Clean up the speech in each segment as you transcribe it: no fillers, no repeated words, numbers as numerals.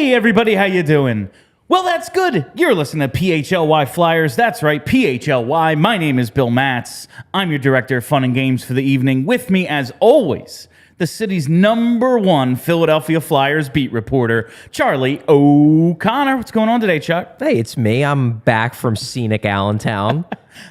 Hey everybody, how you doing? Well, that's good. You're listening to PHLY Flyers. That's right, PHLY. My name is Bill Matz. I'm your director of fun and games for the evening. With me, as always, the city's #1 Philadelphia Flyers beat reporter, Charlie O'Connor. What's going on today, Chuck? Hey, it's me. I'm back from scenic Allentown.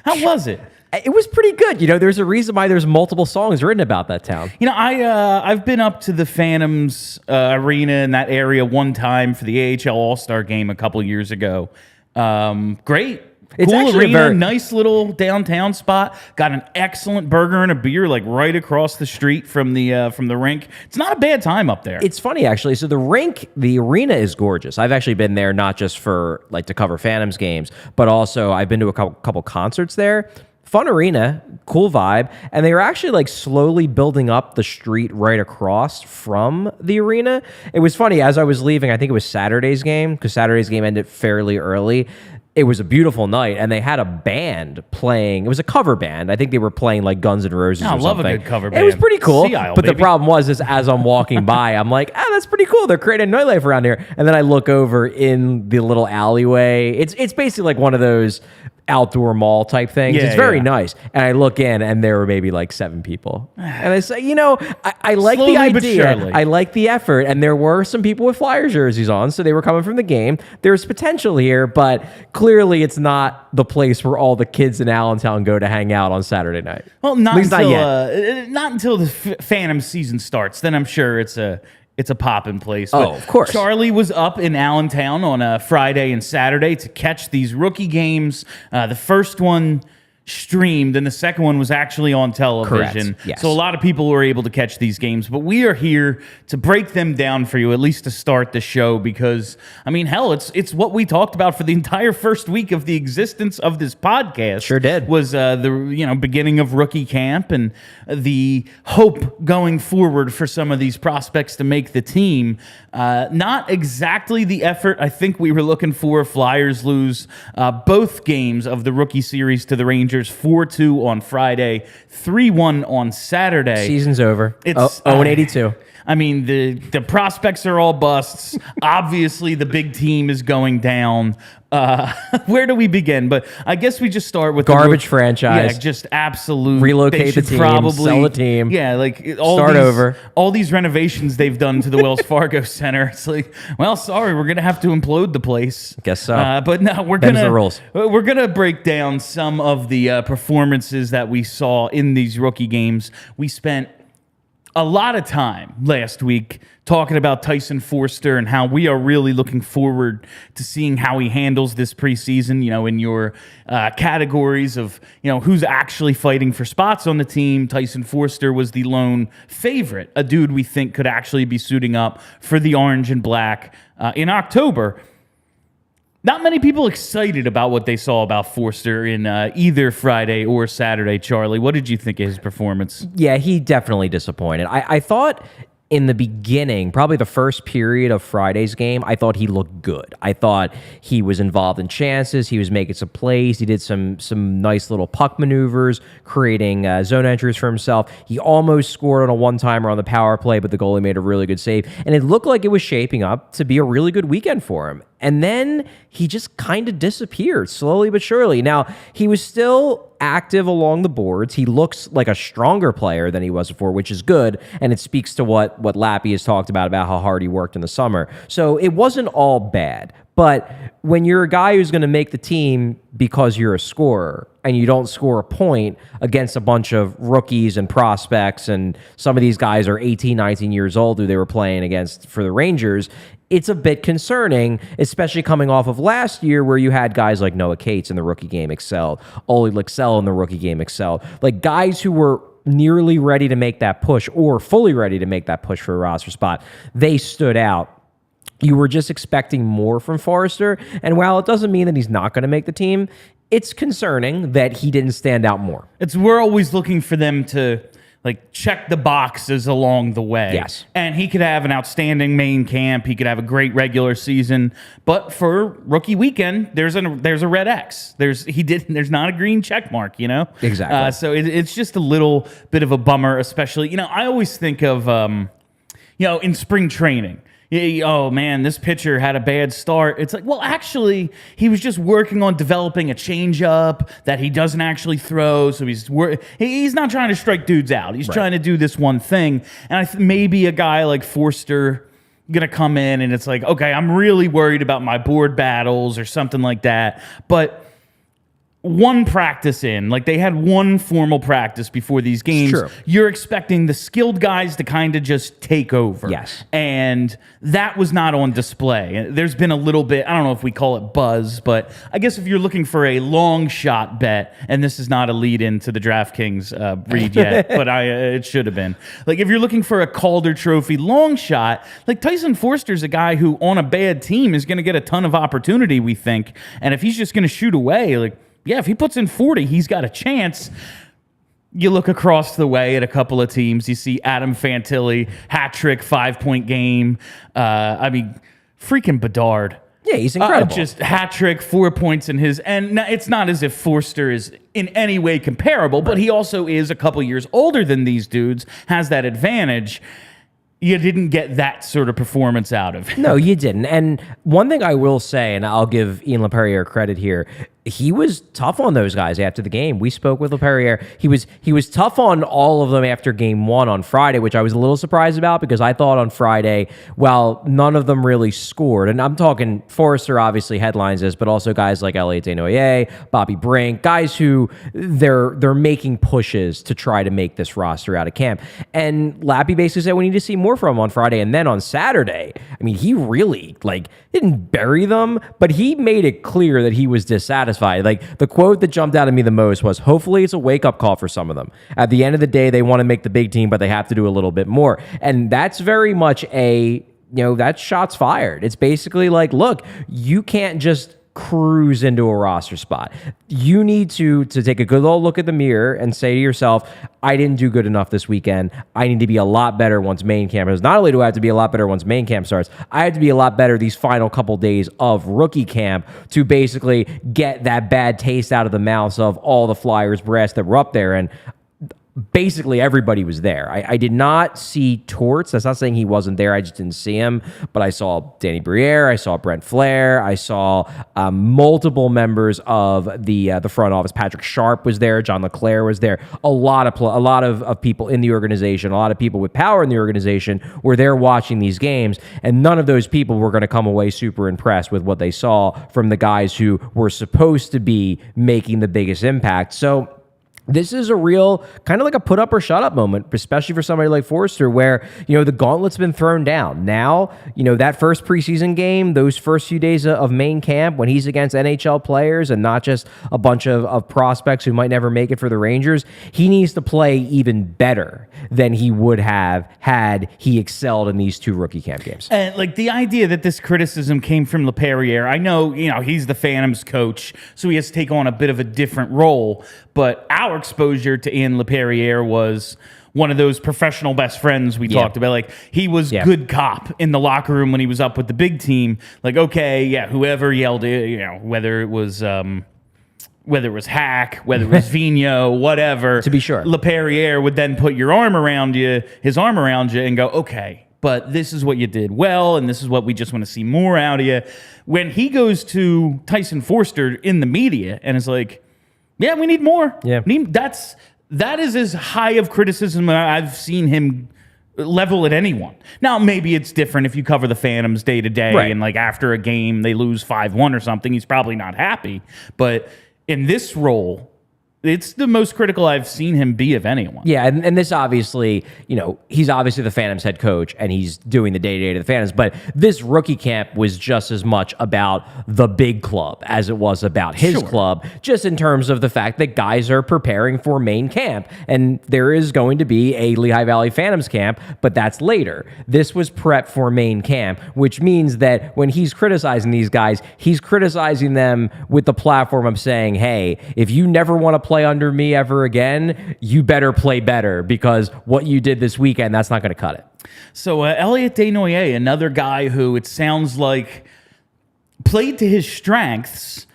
How was it? It was pretty good. You know, there's a reason why there's multiple songs written about that town. You know, I've been up to the Phantoms Arena in that area one time for the AHL All-Star game a couple years ago. Great. It's cool actually arena, nice little downtown spot. Got an excellent burger and a beer like right across the street from the rink. It's not a bad time up there. It's funny, actually. So the arena is gorgeous. I've actually been there not just for like to cover Phantoms games, but also I've been to a couple concerts there. Fun arena, cool vibe, and they were actually like slowly building up the street right across from the arena. It was funny, as I was leaving, I think it was Saturday's game, because Saturday's game ended fairly early. It was a beautiful night, and they had a band playing. It was a cover band. I think they were playing like Guns N' Roses or something. I love a good cover band. It was pretty cool. Sea-Isle, but baby. the problem was, is as I'm walking by, I'm like, that's pretty cool. They're creating nightlife around here. And then I look over in the little alleyway. It's basically like one of those outdoor mall type things. Yeah, it's very nice. And I look in, and there were maybe like 7 people. And I say, I like Slowly the but idea. surely. I like the effort. And there were some people with Flyers jerseys on, so they were coming from the game. There's potential here, but clearly it's not the place where all the kids in Allentown go to hang out on Saturday night. Well, not At least until not until the Phantom season starts. Then I'm sure it's a poppin' place. Oh, of course. Charlie was up in Allentown on a Friday and Saturday to catch these rookie games. The first one streamed, and the second one was actually on television. Correct. Yes. So a lot of people were able to catch these games, but we are here to break them down for you, at least to start the show, because, I mean, hell, it's what we talked about for the entire first week of the existence of this podcast. Sure did. Was the beginning of rookie camp and the hope going forward for some of these prospects to make the team. Not exactly the effort I think we were looking for. Flyers lose both games of the rookie series to the Rangers, 4-2 on Friday, 3-1 on Saturday. Season's over. It's 0-82. I mean, the prospects are all busts. Obviously, the big team is going down. Where do we begin? But I guess we just start with Garbage franchise. Yeah, just absolute. Relocate they should the team, probably sell the team. Yeah, like Start over. All these renovations they've done to the Wells Fargo Center. It's like, well, sorry, we're gonna have to implode the place. Guess so. But no, Them's the rules. We're gonna break down some of the performances that we saw in these rookie games. We spent a lot of time last week talking about Tyson Foerster and how we are really looking forward to seeing how he handles this preseason, in your categories of, who's actually fighting for spots on the team. Tyson Foerster was the lone favorite, a dude we think could actually be suiting up for the orange and black in October. Not many people excited about what they saw about Foerster in either Friday or Saturday. Charlie, what did you think of his performance? Yeah, he definitely disappointed. I thought in the beginning, probably the first period of Friday's game, I thought he looked good. I thought he was involved in chances. He was making some plays. He did some nice little puck maneuvers, creating zone entries for himself. He almost scored on a one-timer on the power play, but the goalie made a really good save. And it looked like it was shaping up to be a really good weekend for him. And then he just kind of disappeared, slowly but surely. Now, he was still active along the boards. He looks like a stronger player than he was before, which is good, and it speaks to what Lappy has talked about how hard he worked in the summer. So it wasn't all bad. But when you're a guy who's going to make the team because you're a scorer and you don't score a point against a bunch of rookies and prospects, and some of these guys are 18, 19 years old who they were playing against for the Rangers, it's a bit concerning, especially coming off of last year where you had guys like Noah Cates in the rookie game excelled, Ole Lycksell in the rookie game excelled, like guys who were nearly ready to make that push or fully ready to make that push for a roster spot. They stood out. You were just expecting more from Foerster, and while it doesn't mean that he's not going to make the team, it's concerning that he didn't stand out more. We're always looking for them to check the boxes along the way. Yes. And he could have an outstanding main camp. He could have a great regular season. But for rookie weekend, there's a red X. There's not a green check mark, Exactly. So it's just a little bit of a bummer, especially, I always think of, in spring training. oh man, this pitcher had a bad start. It's like, well, actually, he was just working on developing a changeup that he doesn't actually throw. So he's not trying to strike dudes out. He's trying to do this one thing. And maybe a guy like Foerster gonna come in and it's like, okay, I'm really worried about my board battles or something like that. But one practice in, like they had one formal practice before these games. True. You're expecting the skilled guys to kind of just take over. Yes. And that was not on display. There's been a little bit, I don't know if we call it buzz, but I guess if you're looking for a long shot bet, and this is not a lead into the DraftKings read yet, but it should have been. Like if you're looking for a Calder Trophy long shot, like Tyson Foerster's a guy who on a bad team is going to get a ton of opportunity, we think. And if he's just going to shoot away, like, yeah, if he puts in 40, he's got a chance. You look across the way at a couple of teams. You see Adam Fantilli, hat trick, 5-point game. Freaking Bedard. Yeah, he's incredible. Just hat trick, 4 points in his. And it's not as if Foerster is in any way comparable, but he also is a couple years older than these dudes, has that advantage. You didn't get that sort of performance out of him. No, you didn't. And one thing I will say, and I'll give Ian Laperriere credit here, he was tough on those guys after the game. We spoke with Laperriere. He was tough on all of them after game one on Friday, which I was a little surprised about because I thought on Friday, well, none of them really scored. And I'm talking Foerster, obviously headlines this, but also guys like Elliot Desnoyers, Bobby Brink, guys who they're making pushes to try to make this roster out of camp. And Lappy basically said we need to see more from him on Friday. And then on Saturday, I mean, he really didn't bury them, but he made it clear that he was dissatisfied. Like the quote that jumped out at me the most was, hopefully it's a wake-up call for some of them. At the end of the day, they want to make the big team, but they have to do a little bit more. And that's very much that's shots fired. It's basically like, look, you can't just cruise into a roster spot. You need to take a good old look at the mirror and say to yourself, I didn't do good enough this weekend. I need to be a lot better once main camp is. Not only do I have to be a lot better once main camp starts, I have to be a lot better these final couple days of rookie camp to basically get that bad taste out of the mouths of all the Flyers brass that were up there. And basically everybody was there. I did not see Torts. That's not saying he wasn't there. I just didn't see him. But I saw Danny Briere. I saw Brent Flair. I saw multiple members of the front office. Patrick Sharp was there. John LeClaire was there. A lot of people in the organization, a lot of people with power in the organization were there watching these games. And none of those people were going to come away super impressed with what they saw from the guys who were supposed to be making the biggest impact. So this is a real kind of like a put up or shut up moment, especially for somebody like Foerster, where, the gauntlet's been thrown down. Now, that first preseason game, those first few days of main camp, when he's against NHL players and not just a bunch of prospects who might never make it for the Rangers, he needs to play even better than he would have had he excelled in these two rookie camp games. And the idea that this criticism came from Laperriere, I know, he's the Phantoms coach, so he has to take on a bit of a different role, but our exposure to Ian Laperriere was one of those professional best friends we talked about. He was good cop in the locker room when he was up with the big team. Whoever yelled it, whether it was Hack, whether it was Vigneault, whatever. To be sure. Laperriere would then put his arm around you and go, okay, but this is what you did well, and this is what we just want to see more out of you. When he goes to Tyson Foerster in the media and is like, yeah, we need more. Yeah. That is as high of criticism I've seen him level at anyone. Now, maybe it's different if you cover the Phantoms day to day, and after a game they lose 5-1 or something, he's probably not happy. But in this role, it's the most critical I've seen him be of anyone. Yeah, and this obviously, he's obviously the Phantoms head coach, and he's doing the day-to-day to the Phantoms, but this rookie camp was just as much about the big club as it was about his club, just in terms of the fact that guys are preparing for main camp, and there is going to be a Lehigh Valley Phantoms camp, but that's later. This was prep for main camp, which means that when he's criticizing these guys, he's criticizing them with the platform of saying, hey, if you never want to play under me ever again, you better play better, because what you did this weekend, that's not going to cut it. So Elliot Desnoyers, another guy who it sounds like played to his strengths,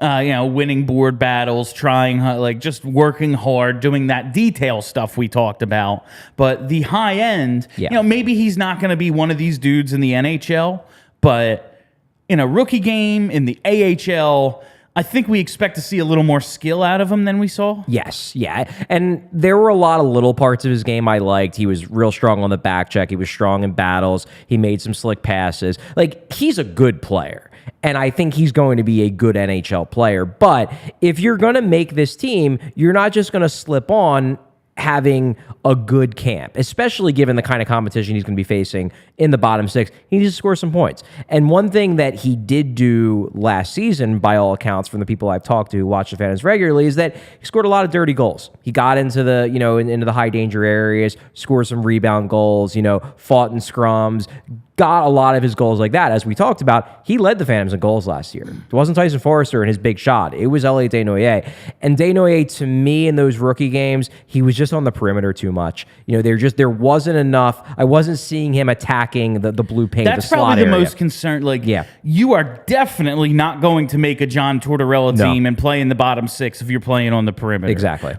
winning board battles, trying, like just working hard, doing that detail stuff we talked about. But the high end, maybe he's not going to be one of these dudes in the NHL, but in a rookie game, in the AHL, I think we expect to see a little more skill out of him than we saw. Yes, yeah. And there were a lot of little parts of his game I liked. He was real strong on the back check. He was strong in battles. He made some slick passes. Like, he's a good player. And I think he's going to be a good NHL player. But if you're going to make this team, you're not just going to slip on having a good camp, especially given the kind of competition he's going to be facing in the bottom six. He needs to score some points. And one thing that he did do last season, by all accounts, from the people I've talked to who watch the Phantoms regularly, is that he scored a lot of dirty goals. He got into the, into the high danger areas, scored some rebound goals, fought in scrums, got a lot of his goals like that. As we talked about, he led the Phantoms in goals last year. It wasn't Tyson Foerster and his big shot. It was Elliot Desnoyers. And Desnoyers, to me, in those rookie games, he was just on the perimeter too much. There wasn't enough. I wasn't seeing him attacking the blue paint. That's probably the most concerned. You are definitely not going to make a John Tortorella team and play in the bottom six if you're playing on the perimeter. Exactly.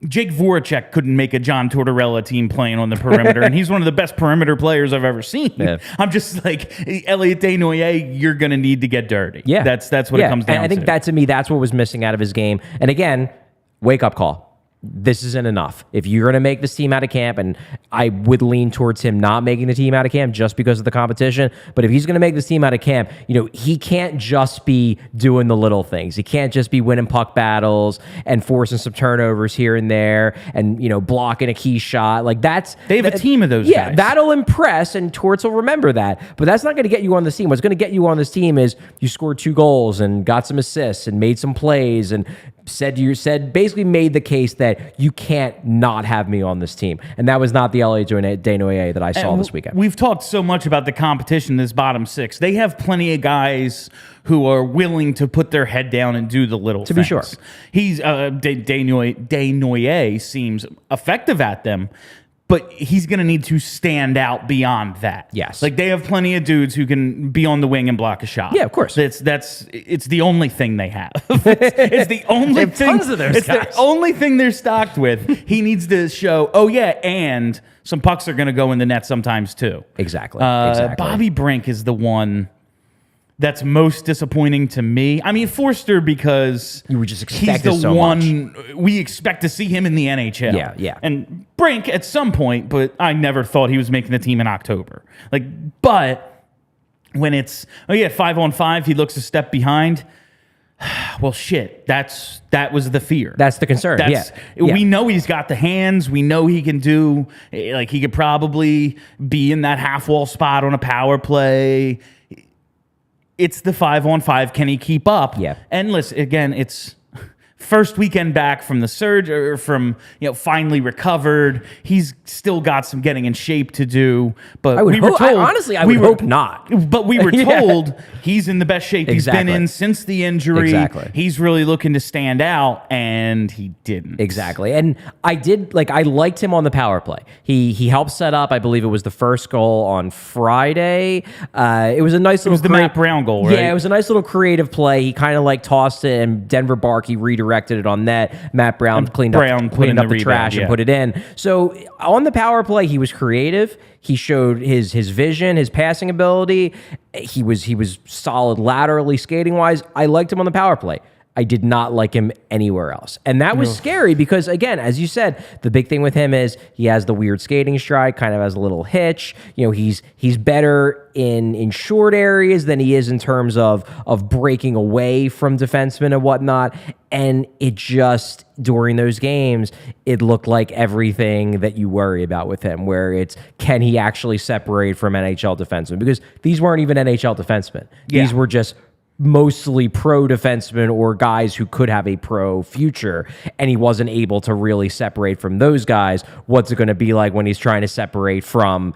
Jake Voracek couldn't make a John Tortorella team playing on the perimeter, and he's one of the best perimeter players I've ever seen. Yeah. I'm just like, Elliot Desnoyers, you're going to need to get dirty. Yeah. That's what it comes down to. And I think that, to me, that's what was missing out of his game. And again, wake-up call. This isn't enough. If you're going to make this team out of camp, and I would lean towards him not making the team out of camp just because of the competition, but if he's going to make this team out of camp, he can't just be doing the little things. He can't just be winning puck battles and forcing some turnovers here and there and, blocking a key shot. They have a team of those guys. Yeah, that'll impress, and Torts will remember that. But that's not going to get you on this team. What's going to get you on this team is you scored 2 goals and got some assists and made some plays and basically made the case that you can't not have me on this team. And that was not the Elliot Desnoyers that I saw this weekend. We've talked so much about the competition in this bottom six. They have plenty of guys who are willing to put their head down and do the little things. To be sure. He's Desnoyers seems effective at them, but he's going to need to stand out beyond that. Yes. They have plenty of dudes who can be on the wing and block a shot. Yeah, of course. It's the only thing they have. It's the only thing. Tons of those it's guys. the only thing they're stocked with. He needs to show, and some pucks are going to go in the net sometimes too. Exactly. Bobby Brink is the one that's most disappointing to me. I mean, Foerster, because you were just expecting he's the one we expect to see him in the NHL. Yeah. And Brink at some point, but I never thought he was making the team in October. But when it's 5-on-5, he looks a step behind. Well, shit. That was the fear. That's the concern. We know he's got the hands. We know he can do. He could probably be in that half wall spot on a power play. It's the 5-on-5. Can he keep up? Yeah. And listen, again, it's first weekend back from the surge, or from finally recovered. He's still got some getting in shape to do. But we were told, I would hope not. But we were told he's in the best shape he's been in since the injury. Exactly. He's really looking to stand out, and he didn't. Exactly. And I liked him on the power play. He helped set up, I believe it was the first goal on Friday. It was a nice little. It was the Matt Brown goal, right? Yeah, it was a nice little creative play. He kind of tossed it, and Denver Barkey redirected it on net. Matt Brown cleaned up the trash and put it in. So on the power play, he was creative. He showed his vision, his passing ability. He was solid laterally, skating wise. I liked him on the power play. I did not like him anywhere else. And that was scary because, again, as you said, the big thing with him is he has the weird skating stride, kind of has a little hitch. He's better in short areas than he is in terms of breaking away from defensemen and whatnot. And it just, during those games, it looked like everything that you worry about with him, where it's, can he actually separate from NHL defensemen? Because these weren't even NHL defensemen. Yeah. These were just mostly pro defensemen or guys who could have a pro future, and he wasn't able to really separate from those guys. What's it going to be like when he's trying to separate from,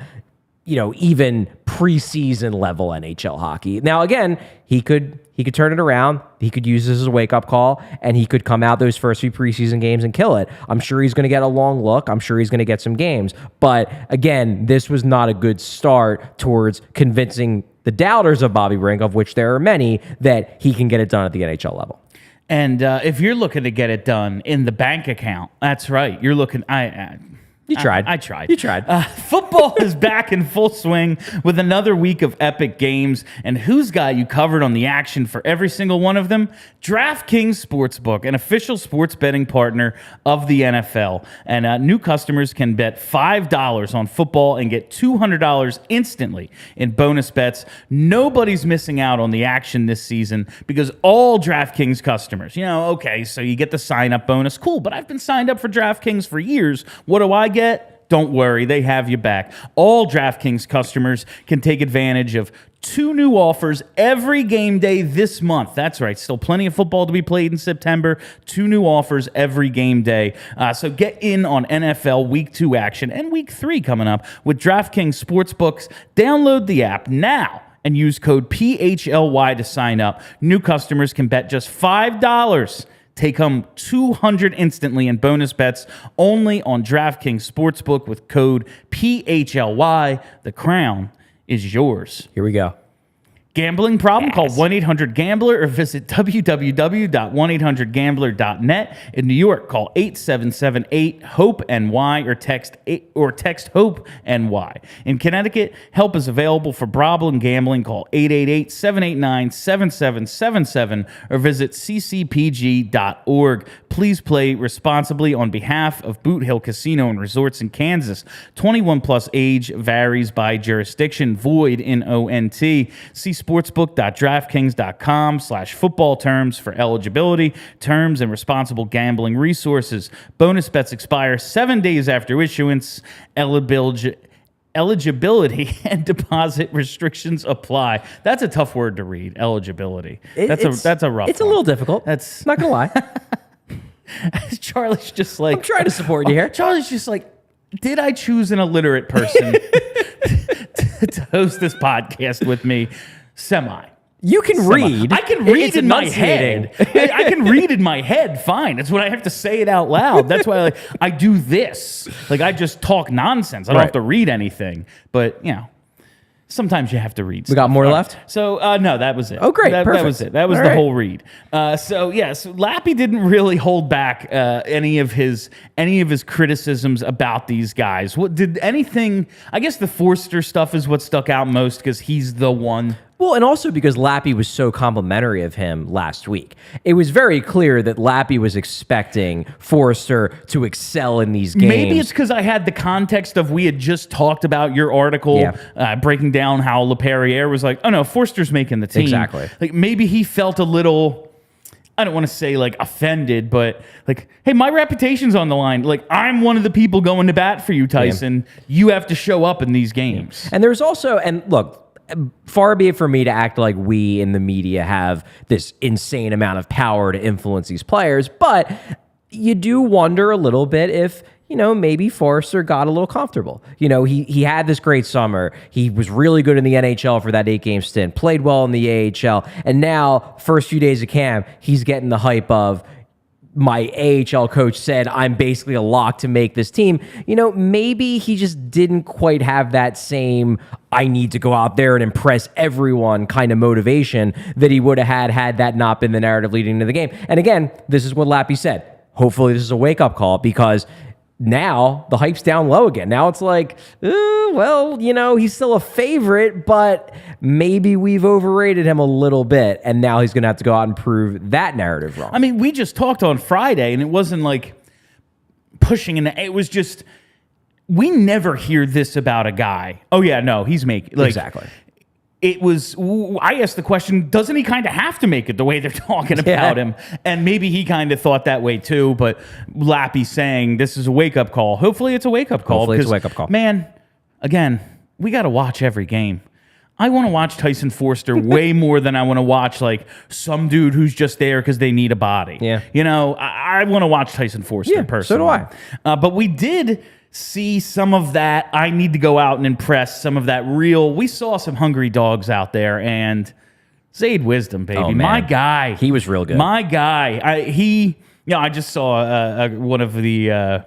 even preseason level NHL hockey? Now, again, he could turn it around. He could use this as a wake-up call, and he could come out those first few preseason games and kill it. I'm sure he's going to get a long look. I'm sure he's going to get some games. But again, this was not a good start towards convincing the doubters of Bobby Brink, of which there are many, that he can get it done at the NHL level. And if you're looking to get it done in the bank account, that's right. You're looking. You tried. I tried. You tried. Football is back in full swing with another week of epic games. And who's got you covered on the action for every single one of them? DraftKings Sportsbook, an official sports betting partner of the NFL. And new customers can bet $5 on football and get $200 instantly in bonus bets. Nobody's missing out on the action this season because all DraftKings customers, okay, so you get the sign-up bonus. Cool, but I've been signed up for DraftKings for years. What do I get? Don't worry, they have you back. All DraftKings customers can take advantage of 2 new offers every game day this month. That's right, still plenty of football to be played in September. 2 new offers every game day. So get in on NFL Week 2 action and Week 3 coming up with DraftKings Sportsbooks. Download the app now and use code PHLY to sign up. New customers can bet just $5. Take home $200 instantly in bonus bets only on DraftKings Sportsbook with code PHLY. The crown is yours. Here we go. Gambling problem? Call 1-800-GAMBLER or visit www.1800gambler.net. In New York, call 877-8-HOPE-NY or text HOPE-NY. In Connecticut, help is available for problem gambling. Call 888-789-7777 or visit ccpg.org. Please play responsibly on behalf of Boot Hill Casino and Resorts in Kansas. 21 plus age varies by jurisdiction. Void in ONT. See sportsbook.draftkings.com/football terms for eligibility, terms, and responsible gambling resources. Bonus bets expire 7 days after issuance. Eligibility and deposit restrictions apply. That's a tough word to read. Eligibility. That's a rough. It's one. a little difficult. That's not gonna lie. Charlie's just like, I'm trying to support you here. Charlie's just like, did I choose an illiterate person to host this podcast with me? Semi. You can read. I can read in my head. I can read in my head. Fine. That's what I have to say it out loud. That's why I do this. I just talk nonsense. I don't have to read anything. But sometimes you have to read. We got more left? So no, that was it. Oh, great. That was it. That was the whole read. So Lappy didn't really hold back any of his criticisms about these guys. What did anything? I guess the Foerster stuff is what stuck out most because he's the one. Well, and also because Lappy was so complimentary of him last week. It was very clear that Lappy was expecting Foerster to excel in these games. Maybe it's because I had the context of we had just talked about your article breaking down how Laperriere was like, oh no, Foerster's making the team. Exactly. Maybe he felt a little, I don't want to say offended, but hey, my reputation's on the line. I'm one of the people going to bat for you, Tyson. Yeah. You have to show up in these games. And there's also, and look, far be it for me to act like we in the media have this insane amount of power to influence these players, but you do wonder a little bit if, maybe Foerster got a little comfortable. He had this great summer. He was really good in the NHL for that 8-game stint, played well in the AHL, and now, first few days of camp, he's getting the hype of, my AHL coach said I'm basically a lock to make this team. Maybe he just didn't quite have that same I need to go out there and impress everyone kind of motivation that he would have had that not been the narrative leading into the game. And again, this is what Lappy said. Hopefully this is a wake-up call because now the hype's down low again. Now it's he's still a favorite, but maybe we've overrated him a little bit, and now he's going to have to go out and prove that narrative wrong. I mean, we just talked on Friday, and it wasn't pushing, and it was just, we never hear this about a guy. Oh, yeah, no, he's making, exactly. It was, I asked the question, doesn't he kind of have to make it the way they're talking about him? And maybe he kind of thought that way too, but Lappy saying this is a wake-up call. Hopefully it's a wake-up call. Hopefully it's a wake-up call. Man, again, we got to watch every game. I want to watch Tyson Foerster way more than I want to watch some dude who's just there because they need a body. Yeah. I want to watch Tyson Foerster personally. So do I. But we did see some of that. I need to go out and impress some of that real. We saw some hungry dogs out there, and Zay Wisdom, baby, my guy. He was real good. My guy. I just saw one of the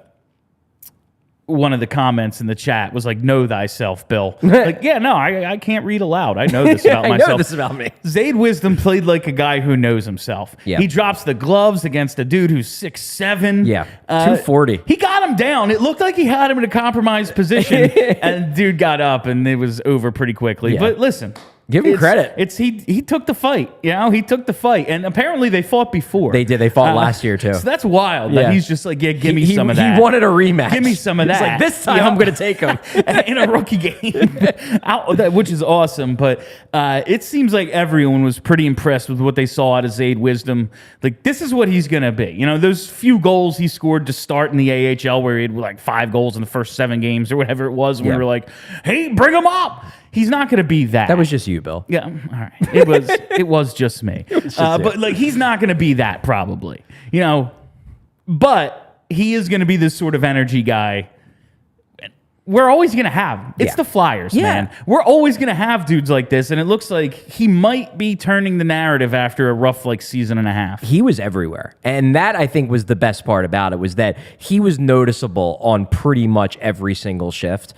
one of the comments in the chat was like, "Know thyself, Bill." Like, yeah, no, I can't read aloud. I know this about myself. I know this about me. Zay Wisdom played like a guy who knows himself. Yeah. He drops the gloves against a dude who's 6'7". Yeah, 240. He got him down. It looked like he had him in a compromised position, and dude got up, and it was over pretty quickly. Yeah. But listen. Give him credit. He took the fight. You know, he took the fight, and apparently they fought before. They did. They fought last year too. So that's wild. That he's just like, yeah, give me some of that. He wanted a rematch. Give me some of that. He's like, this time I'm going to take him in a rookie game, which is awesome. But it seems like everyone was pretty impressed with what they saw out of Zay Wisdom. Like, this is what he's going to be. You know, those few goals he scored to start in the AHL, where he had like 5 goals in the first 7 games or whatever it was. We were like, hey, bring him up. He's not going to be that. That was just you, Bill. Yeah, all right. It was just me. But like, he's not going to be that probably, you know. But he is going to be this sort of energy guy. We're always going to have. It's the Flyers, man. We're always going to have dudes like this, and it looks like he might be turning the narrative after a rough like season and a half. He was everywhere, and that I think was the best part about it, was that he was noticeable on pretty much every single shift.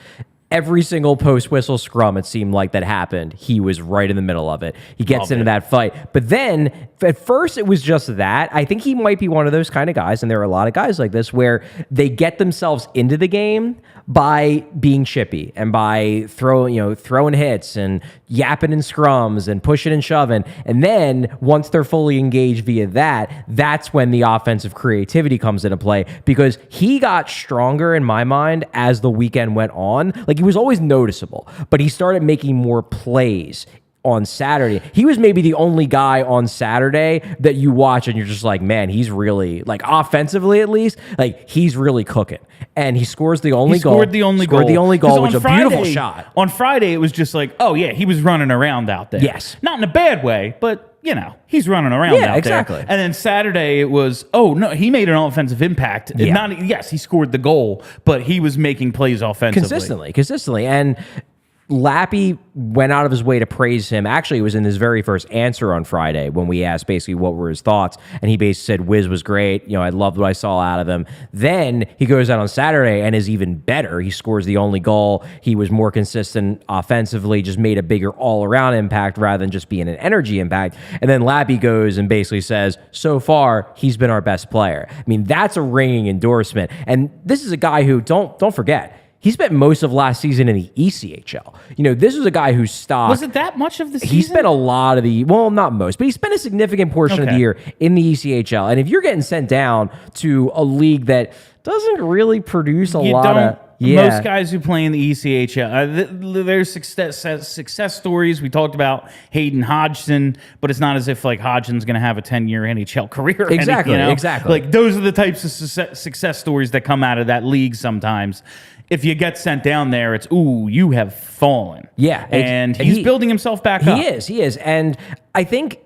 Every single post-whistle scrum, it seemed like, that happened, he was right in the middle of it. He gets into that fight. But then, at first, it was just that. I think he might be one of those kind of guys, and there are a lot of guys like this, where they get themselves into the game by being chippy and by throwing hits and yapping in scrums and pushing and shoving. And then, once they're fully engaged via that, that's when the offensive creativity comes into play, because he got stronger, in my mind, as the weekend went on. Like, he was always noticeable, but he started making more plays on Saturday. He was maybe the only guy on Saturday that you watch and you're just like, man, he's really, like, offensively at least, like, he's really cooking. And he scores the only goal. Scored the only goal, which is a beautiful shot. On Friday, it was just like, oh, yeah, he was running around out there. Yes. Not in a bad way, but, you know, he's running around out there. Exactly. And then Saturday, it was, oh, no, he made an offensive impact. Yeah. Yes, he scored the goal, but he was making plays offensively. Consistently. And Lappy went out of his way to praise him. Actually, it was in his very first answer on Friday when we asked basically what were his thoughts, and he basically said Wiz was great. You know, I loved what I saw out of him. Then he goes out on Saturday and is even better. He scores the only goal. He was more consistent offensively, just made a bigger all-around impact rather than just being an energy impact. And then Lappy goes and basically says, so far, he's been our best player. I mean, that's a ringing endorsement. And this is a guy who, don't forget, he spent most of last season in the ECHL. You know, this was a guy who stopped. Was it that much of the season? He spent a lot of well, not most, but he spent a significant portion of the year in the ECHL. And if you're getting sent down to a league that doesn't really produce a lot of... Most guys who play in the ECHL, there's success stories. We talked about Hayden Hodgson, but it's not as if like Hodgson's going to have a 10-year NHL career. Exactly, you know? exactly. Like, those are the types of success stories that come out of that league sometimes. If you get sent down there, it's, ooh, you have fallen. Yeah. And he's building himself back up. He is. And I think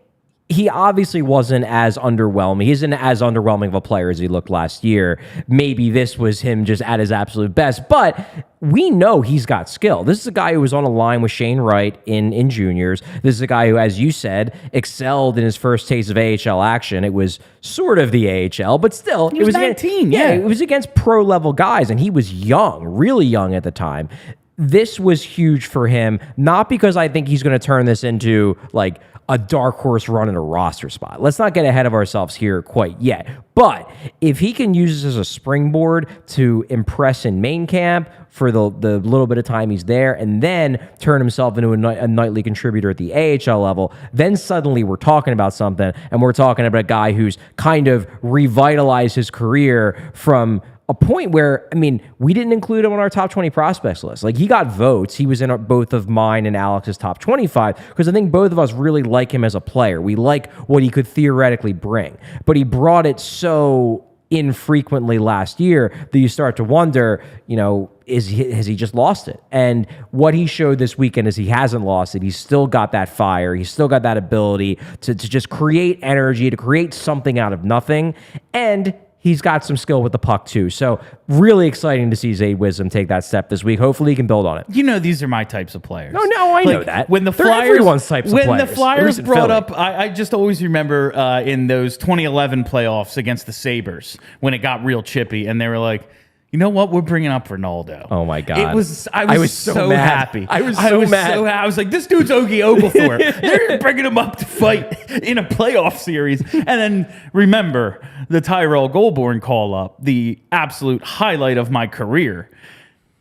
he obviously wasn't as underwhelming. He isn't as underwhelming of a player as he looked last year. Maybe this was him just at his absolute best, but we know he's got skill. This is a guy who was on a line with Shane Wright in juniors. This is a guy who, as you said, excelled in his first taste of AHL action. It was sort of the AHL, but still. He was 19, it was against pro-level guys, and he was young, really young at the time. This was huge for him, not because I think he's going to turn this into, like, a dark horse run in a roster spot. Let's not get ahead of ourselves here quite yet. But if he can use this as a springboard to impress in main camp for the little bit of time he's there, and then turn himself into a nightly contributor at the AHL level, then suddenly we're talking about something, and we're talking about a guy who's kind of revitalized his career from a point where, I mean, we didn't include him on our top 20 prospects list. Like, he got votes. He was in both of mine and Alex's top 25 because I think both of us really like him as a player. We like what he could theoretically bring. But he brought it so infrequently last year that you start to wonder, you know, has he just lost it? And what he showed this weekend is he hasn't lost it. He's still got that fire. He's still got that ability to just create energy, to create something out of nothing. And he's got some skill with the puck, too. So really exciting to see Zay Wisdom take that step this week. Hopefully he can build on it. You know, these are my types of players. No, I know that. When the They're Flyers, everyone's types of players. When the Flyers brought Philly. up, I just always remember in those 2011 playoffs against the Sabres when it got real chippy, and they were like, You know what? We're bringing up Ronaldo. Oh my God! I was so mad. happy. I was so mad. I was like, this dude's Ogie Oglethorpe. They're bringing him up to fight in a playoff series. And then remember the Tyrell Goulbourne call up, the absolute highlight of my career.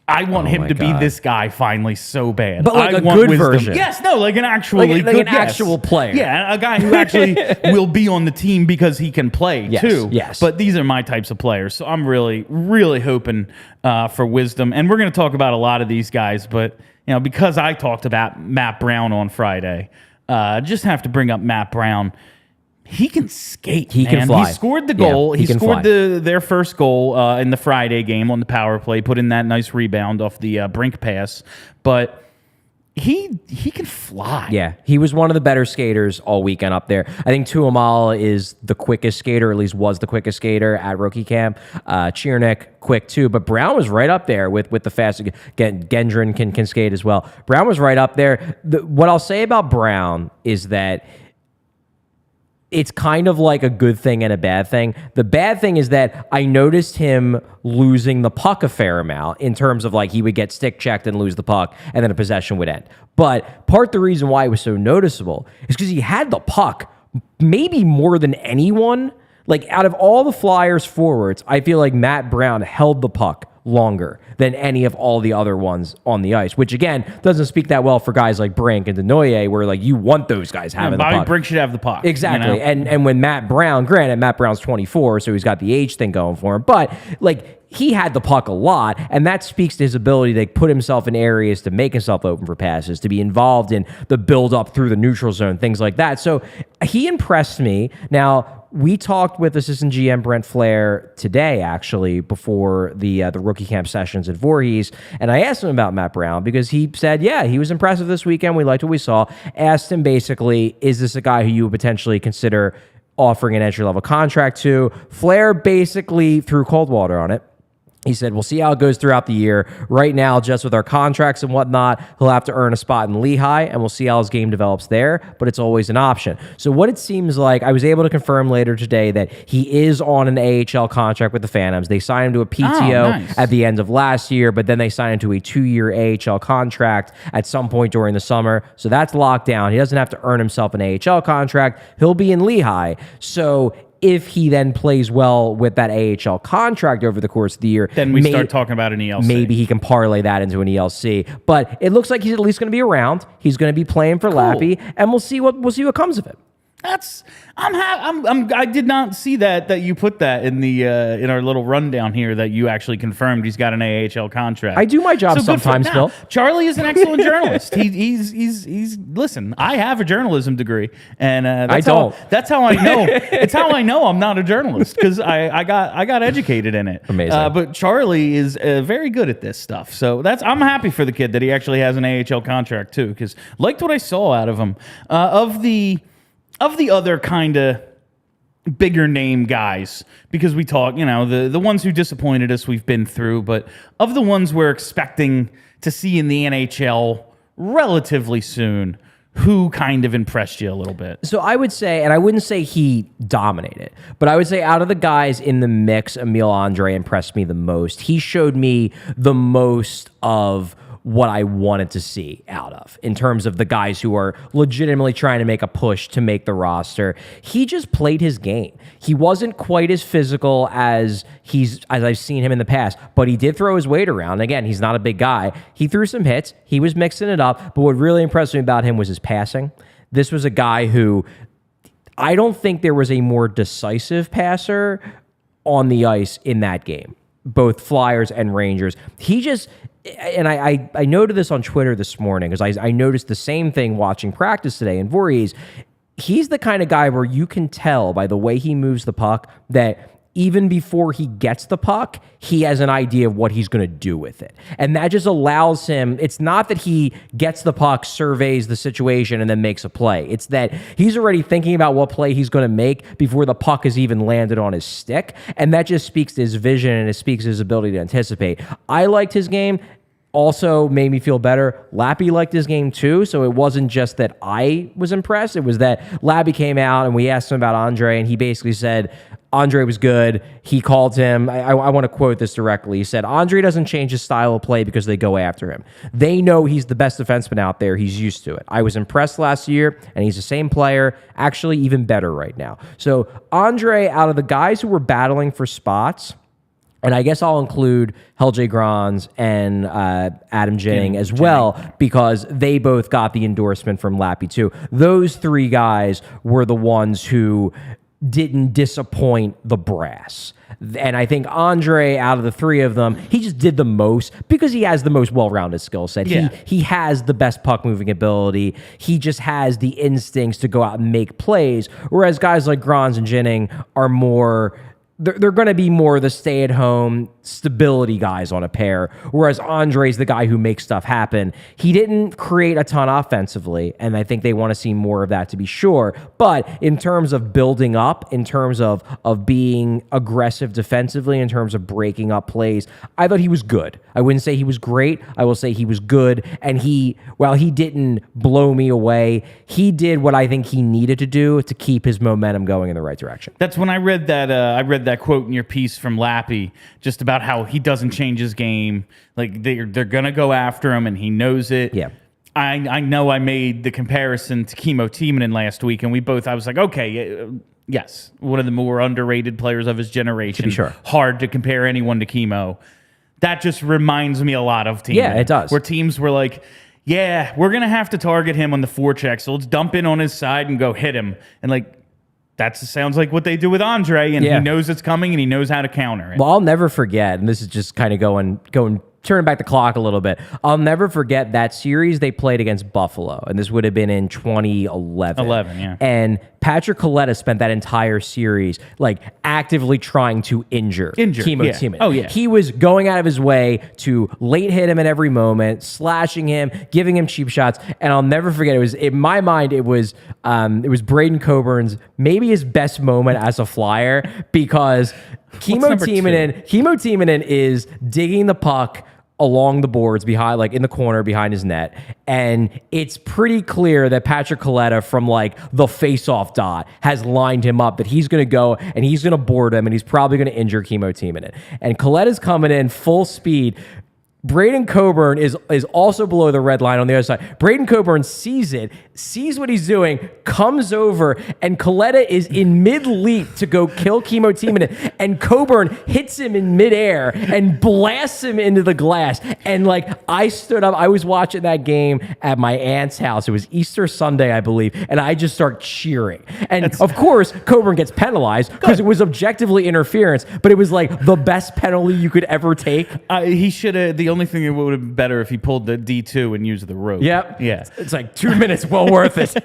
I want him to be this guy finally so bad. But like I a want good Wisdom. version. Yes, no, like an actual, like an actual player. Yeah, a guy who actually will be on the team because he can play too. Yes. But these are my types of players, so I'm really, really hoping for Wisdom. And we're going to talk about a lot of these guys, but because I talked about Matt Brown on Friday, just have to bring up Matt Brown. He can skate. He can fly. He scored the goal. Yeah, he scored their first goal in the Friday game on the power play. Put in that nice rebound off the Brink pass. But he can fly. Yeah, he was one of the better skaters all weekend up there. I think Tuamal is the quickest skater, or at least was the quickest skater at rookie camp. Chiernik, quick too. But Brown was right up there with the fast. Gendron can skate as well. Brown was right up there. What I'll say about Brown is that it's kind of like a good thing and a bad thing. The bad thing is that I noticed him losing the puck a fair amount in terms of like he would get stick checked and lose the puck and then a possession would end. But part of the reason why it was so noticeable is because he had the puck maybe more than anyone. Like out of all the Flyers forwards, I feel like Matt Brown held the puck longer than any of all the other ones on the ice, which again doesn't speak that well for guys like Brink and Denoye, where like you want those guys having the puck. Brink should have the puck. Exactly. And when Matt Brown, granted, Matt Brown's 24, so he's got the age thing going for him, but like he had the puck a lot, and that speaks to his ability to put himself in areas to make himself open for passes, to be involved in the build up through the neutral zone, things like that. So he impressed me. Now, we talked with assistant GM Brent Flair today, actually, before the rookie camp sessions at Voorhees, and I asked him about Matt Brown because he said, yeah, he was impressive this weekend. We liked what we saw. Asked him basically, is this a guy who you would potentially consider offering an entry-level contract to? Flair basically threw cold water on it. He said, we'll see how it goes throughout the year. Right now, just with our contracts and whatnot, he'll have to earn a spot in Lehigh, and we'll see how his game develops there, but it's always an option. So what it seems like, I was able to confirm later today that he is on an AHL contract with the Phantoms. They signed him to a PTO at the end of last year, but then they signed him to a 2-year AHL contract at some point during the summer. So that's locked down. He doesn't have to earn himself an AHL contract. He'll be in Lehigh. So if he then plays well with that AHL contract over the course of the year, then we start talking about an ELC. Maybe he can parlay that into an ELC. But it looks like he's at least going to be around. He's going to be playing for Lappy, and we'll see what comes of it. I did not see that you put that in the in our little rundown here that you actually confirmed he's got an AHL contract. I do my job sometimes, Phil. Charlie is an excellent journalist. He's listen. I have a journalism degree, and that's how I know. It's how I know I'm not a journalist because I got educated in it. Amazing. But Charlie is very good at this stuff. So I'm happy for the kid that he actually has an AHL contract too, because liked what I saw out of him. Of the other kind of bigger name guys, because we talk, the ones who disappointed us we've been through, but of the ones we're expecting to see in the NHL relatively soon, who kind of impressed you a little bit? So I would say, and I wouldn't say he dominated, but I would say out of the guys in the mix, Emil Andrae impressed me the most. He showed me the most of what I wanted to see out of in terms of the guys who are legitimately trying to make a push to make the roster. He just played his game. He wasn't quite as physical as I've seen him in the past, but he did throw his weight around. Again, he's not a big guy. He threw some hits. He was mixing it up, but what really impressed me about him was his passing. This was a guy who I don't think there was a more decisive passer on the ice in that game, both Flyers and Rangers. He just... And I noted this on Twitter this morning because I noticed the same thing watching practice today in Voorhees. He's the kind of guy where you can tell by the way he moves the puck that even before he gets the puck, he has an idea of what he's going to do with it. And that just allows him, it's not that he gets the puck, surveys the situation, and then makes a play. It's that he's already thinking about what play he's going to make before the puck has even landed on his stick. And that just speaks to his vision and it speaks to his ability to anticipate. I liked his game. also made me feel better. Lappy liked his game too, so it wasn't just that I was impressed. It was that Lappy came out and we asked him about Andrae, and he basically said Andrae was good. He called him, I want to quote this directly. He said, Andrae doesn't change his style of play because they go after him. They know he's the best defenseman out there. He's used to it. I was impressed last year, and he's the same player, actually even better right now. So Andrae, out of the guys who were battling for spots, and I guess I'll include Helge Grans and Adam Jennings as well, because they both got the endorsement from Lappy too. Those three guys were the ones who didn't disappoint the brass. And I think Andrae, out of the three of them, he just did the most because he has the most well-rounded skill set. Yeah. He has the best puck-moving ability. He just has the instincts to go out and make plays, whereas guys like Grans and Jennings are more... They're going to be more the stay-at-home stability guys on a pair, whereas Andre's the guy who makes stuff happen. He didn't create a ton offensively, and I think they want to see more of that to be sure. But in terms of building up, in terms of being aggressive defensively, in terms of breaking up plays, I thought he was good. I wouldn't say he was great. I will say he was good, and while he didn't blow me away, he did what I think he needed to do to keep his momentum going in the right direction. That's when I read that quote in your piece from Lappy, just about how he doesn't change his game. Like they're gonna go after him, and he knows it. Yeah. I know I made the comparison to Kimmo Timonen last week, and I was like, okay, yes, one of the more underrated players of his generation. To be sure. Hard to compare anyone to Kimmo. That just reminds me a lot of Timonen. Yeah, it does. Where teams were like, yeah, we're gonna have to target him on the forecheck, so let's dump in on his side and go hit him. And like, that sounds like what they do with Andrae, and he knows it's coming, and he knows how to counter it. Well, I'll never forget, and this is just kind of going turn back the clock a little bit. I'll never forget that series they played against Buffalo, and this would have been in 2011. Yeah. And Patrick Coletta spent that entire series like actively trying to injure Kimmo Timonen. Oh, yeah. He was going out of his way to late hit him at every moment, slashing him, giving him cheap shots. And I'll never forget, it was in my mind, it was Braden Coburn's maybe his best moment as a Flyer, because Kimmo Timonen is digging the puck along the boards behind, like in the corner behind his net. And it's pretty clear that Patrick Coletta from like the face-off dot has lined him up, that he's going to go and he's going to board him, and he's probably going to injure Kimmo Timonen. And Coletta's coming in full speed. Braden Coburn is also below the red line on the other side. Braden Coburn sees it, sees what he's doing, comes over, and Coletta is in mid-leap to go kill Kimmo Timonen, and Coburn hits him in midair and blasts him into the glass. And like, I stood up, I was watching that game at my aunt's house. It was Easter Sunday, I believe, and I just start cheering. And of course, Coburn gets penalized because it was objectively interference, but it was like the best penalty you could ever take. He should have. The only thing that would have been better if he pulled the D2 and used the rope. Yep. Yeah. It's like 2 minutes, well worth it.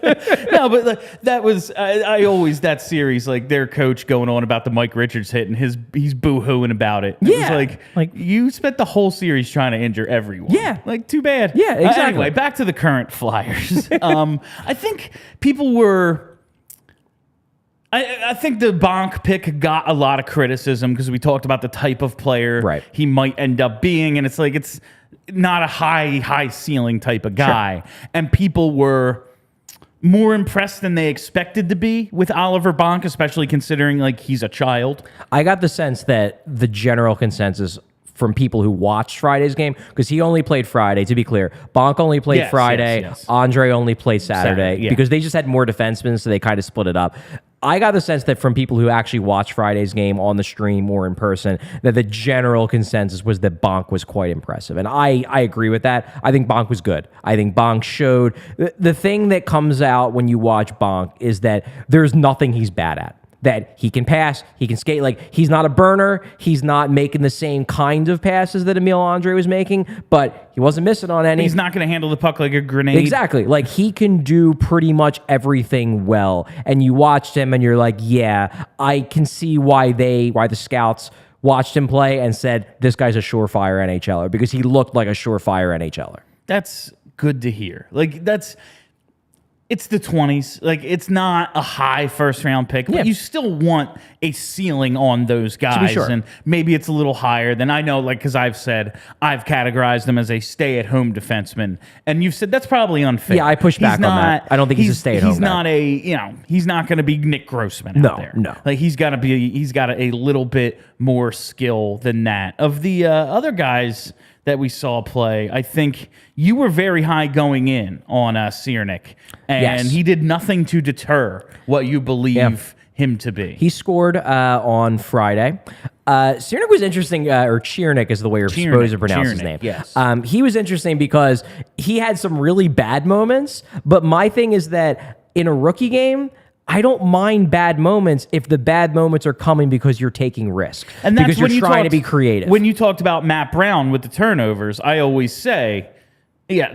No, but that was, I always, that series, like their coach going on about the Mike Richards hit, and he's boo-hooing about it. It was like you spent the whole series trying to injure everyone. Yeah. Like, too bad. Yeah, exactly. Anyway, back to the current Flyers. I think people were... I think the Bonk pick got a lot of criticism because we talked about the type of player he might end up being, and it's like it's not a high ceiling type of guy. Sure. And people were more impressed than they expected to be with Oliver Bonk, especially considering like he's a child. I got the sense that the general consensus from people who watched Friday's game, because he only played Friday, to be clear. Bonk only played Friday. Yes. Andrae only played Saturday because they just had more defensemen, so they kind of split it up. I got the sense that from people who actually watched Friday's game on the stream or in person, that the general consensus was that Bonk was quite impressive. And I agree with that. I think Bonk was good. I think Bonk showed... The thing that comes out when you watch Bonk is that there's nothing he's bad at. That he can pass, he can skate. Like, he's not a burner. He's not making the same kind of passes that Emil Andrae was making, but he wasn't missing on any. He's not going to handle the puck like a grenade. Exactly. Like, he can do pretty much everything well. And you watched him and you're like, yeah, I can see why the scouts watched him play and said, this guy's a surefire NHLer, because he looked like a surefire NHLer. That's good to hear. Like, that's... it's the 20s. Like, it's not a high first-round pick, but you still want a ceiling on those guys. sure. And maybe it's a little higher than I know, like, because I've said I've categorized him as a stay-at-home defenseman. And you've said that's probably unfair. Yeah, I push back on that. I don't think he's a stay-at-home He's guy. not he's not going to be Nick Grossman out there. No. Like, he's got a little bit more skill than that. Of the other guys that we saw play, I think you were very high going in on Ciernik, and he did nothing to deter what you believe him to be. He scored on Friday. Ciernik was interesting, or Ciernik is the way you're supposed to pronounce his name. Yes. He was interesting because he had some really bad moments, but my thing is that in a rookie game, I don't mind bad moments if the bad moments are coming because you're taking risk. And that's because you're when trying to be creative. When you talked about Matt Brown with the turnovers, I always say,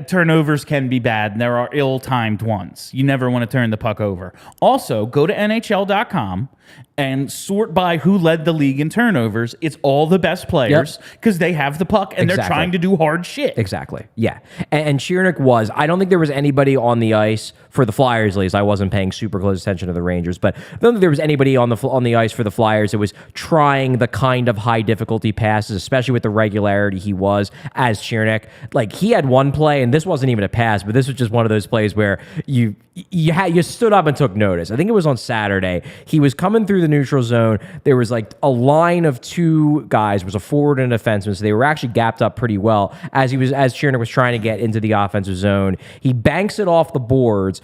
turnovers can be bad, and there are ill-timed ones. You never want to turn the puck over. Also, go to NHL.com and sort by who led the league in turnovers. It's all the best players because they have the puck and they're trying to do hard shit. Exactly. Yeah. And Ciernik was, I don't think there was anybody on the ice for the Flyers, at least. I wasn't paying super close attention to the Rangers, but I don't think there was anybody on the ice for the Flyers that was trying the kind of high difficulty passes, especially with the regularity he was as Ciernik. Like, he had one play, and this wasn't even a pass, but this was just one of those plays where you stood up and took notice. I think it was on Saturday. He was coming through the neutral zone. There was like a line of two guys. It was a forward and a defenseman, so they were actually gapped up pretty well as Ciernik was trying to get into the offensive zone. He banks it off the boards,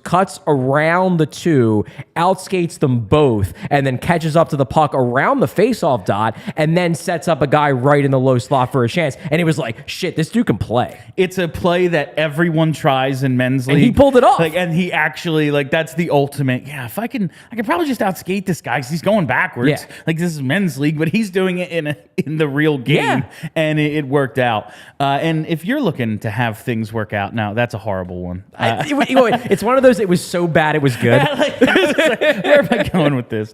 cuts around the two, outskates them both, and then catches up to the puck around the faceoff dot, and then sets up a guy right in the low slot for a chance. And it was like, shit, this dude can play. It's a play that everyone tries in men's league. And he pulled it off. And he actually, that's the ultimate. Yeah, if I can probably just outskate this guy because he's going backwards. Yeah. Like, this is men's league, but he's doing it in the real game, and it worked out. And if you're looking to have things work out, now that's a horrible one. It's one of those, it was so bad it was good. Where am I going with this?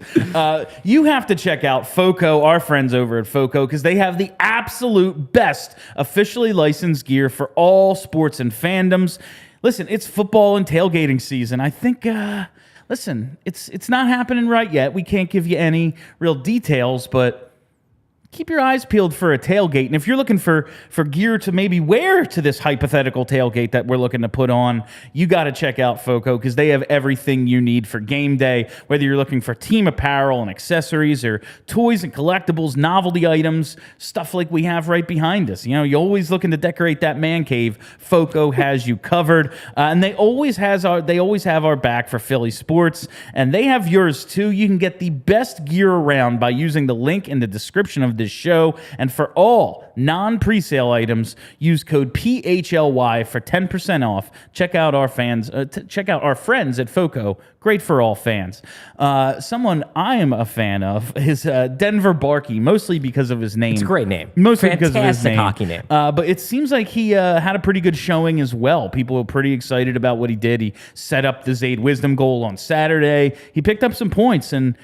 You have to check out Foco, our friends over at Foco, because they have the absolute best officially licensed gear for all sports and fandoms. Listen, it's football and tailgating season. I think, it's not happening right yet. We can't give you any real details, but keep your eyes peeled for a tailgate. And if you're looking for gear to maybe wear to this hypothetical tailgate that we're looking to put on, you got to check out Foco because they have everything you need for game day, whether you're looking for team apparel and accessories or toys and collectibles, novelty items, stuff like we have right behind us. You're always looking to decorate that man cave. Foco has you covered. And they always have our back for Philly sports, and they have yours too. You can get the best gear around by using the link in the description of this show, and for all non-presale items, use code PHLY for 10% off. Check out our friends at Foco. Great for all fans. Someone I am a fan of is Denver Barkey, mostly because of his name. It's a great name. Mostly Fantastic because of his name. hockey name. But it seems like he had a pretty good showing as well. People were pretty excited about what he did. He set up the Zay Wisdom goal on Saturday. He picked up some points, and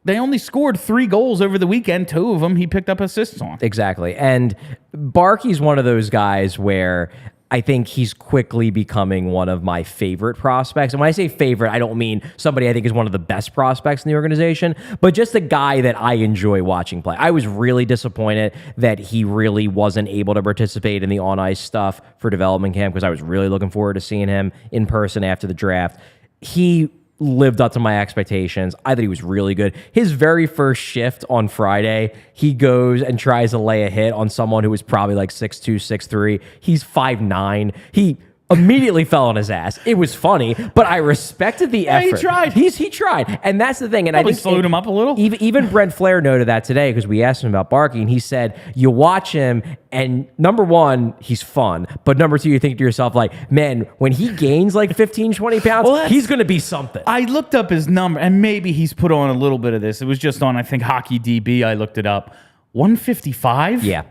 they only scored 3 goals over the weekend. 2 of them he picked up assists on. Exactly. And Barkey's one of those guys where I think he's quickly becoming one of my favorite prospects. And when I say favorite, I don't mean somebody I think is one of the best prospects in the organization, but just a guy that I enjoy watching play. I was really disappointed that he really wasn't able to participate in the on-ice stuff for development camp because I was really looking forward to seeing him in person after the draft. He lived up to my expectations. I thought he was really good. His very first shift on Friday, he goes and tries to lay a hit on someone who was probably like 6'2", 6'3". He's 5'9". He immediately fell on his ass. It was funny, but I respected the effort. He tried. He tried. And that's the thing. And Probably I think slowed him up a little. Even Brent Flair noted that today because we asked him about Barkey, and he said, you watch him, and number one, he's fun. But number two, you think to yourself, like, man, when he gains like 15, 20 pounds, he's going to be something. I looked up his number, and maybe he's put on a little bit of this. It was just on, I think, Hockey DB. I looked it up. 155? Yeah.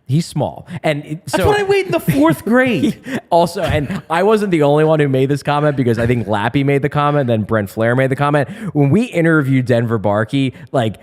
He's small. And so, that's what I weighed in the 4th grade. Also, and I wasn't the only one who made this comment because I think Lappy made the comment, then Brent Flair made the comment. When we interviewed Denver Barkey, like,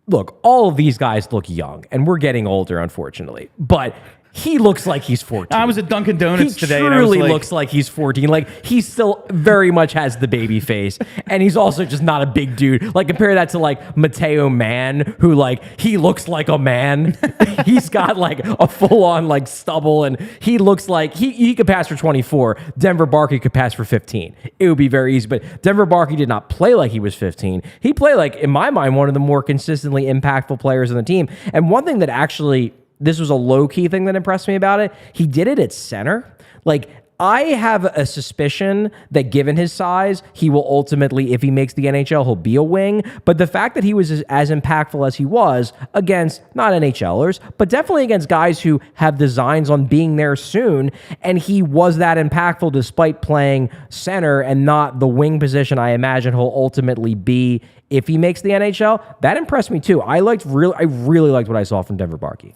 look, all of these guys look young, and we're getting older, unfortunately. But He looks like he's 14. I was at Dunkin' Donuts today. He and I was truly like, looks like he's 14. Like, he still very much has the baby face. And he's also just not a big dude. Like, compare that to, like, Mateo Mann, who, like, he looks like a man. He's got, like, a full-on, like, stubble. And he looks like he could pass for 24. Denver Barkey could pass for 15. It would be very easy. But Denver Barkey did not play like he was 15. He played, like, in my mind, one of the more consistently impactful players on the team. And one thing that actually... this was a low-key thing that impressed me about it. He did it at center. Like, I have a suspicion that given his size, he will ultimately, if he makes the NHL, he'll be a wing. But the fact that he was as impactful as he was against, not NHLers, but definitely against guys who have designs on being there soon, and he was that impactful despite playing center and not the wing position I imagine he'll ultimately be if he makes the NHL, that impressed me too. I really liked what I saw from Denver Barkey.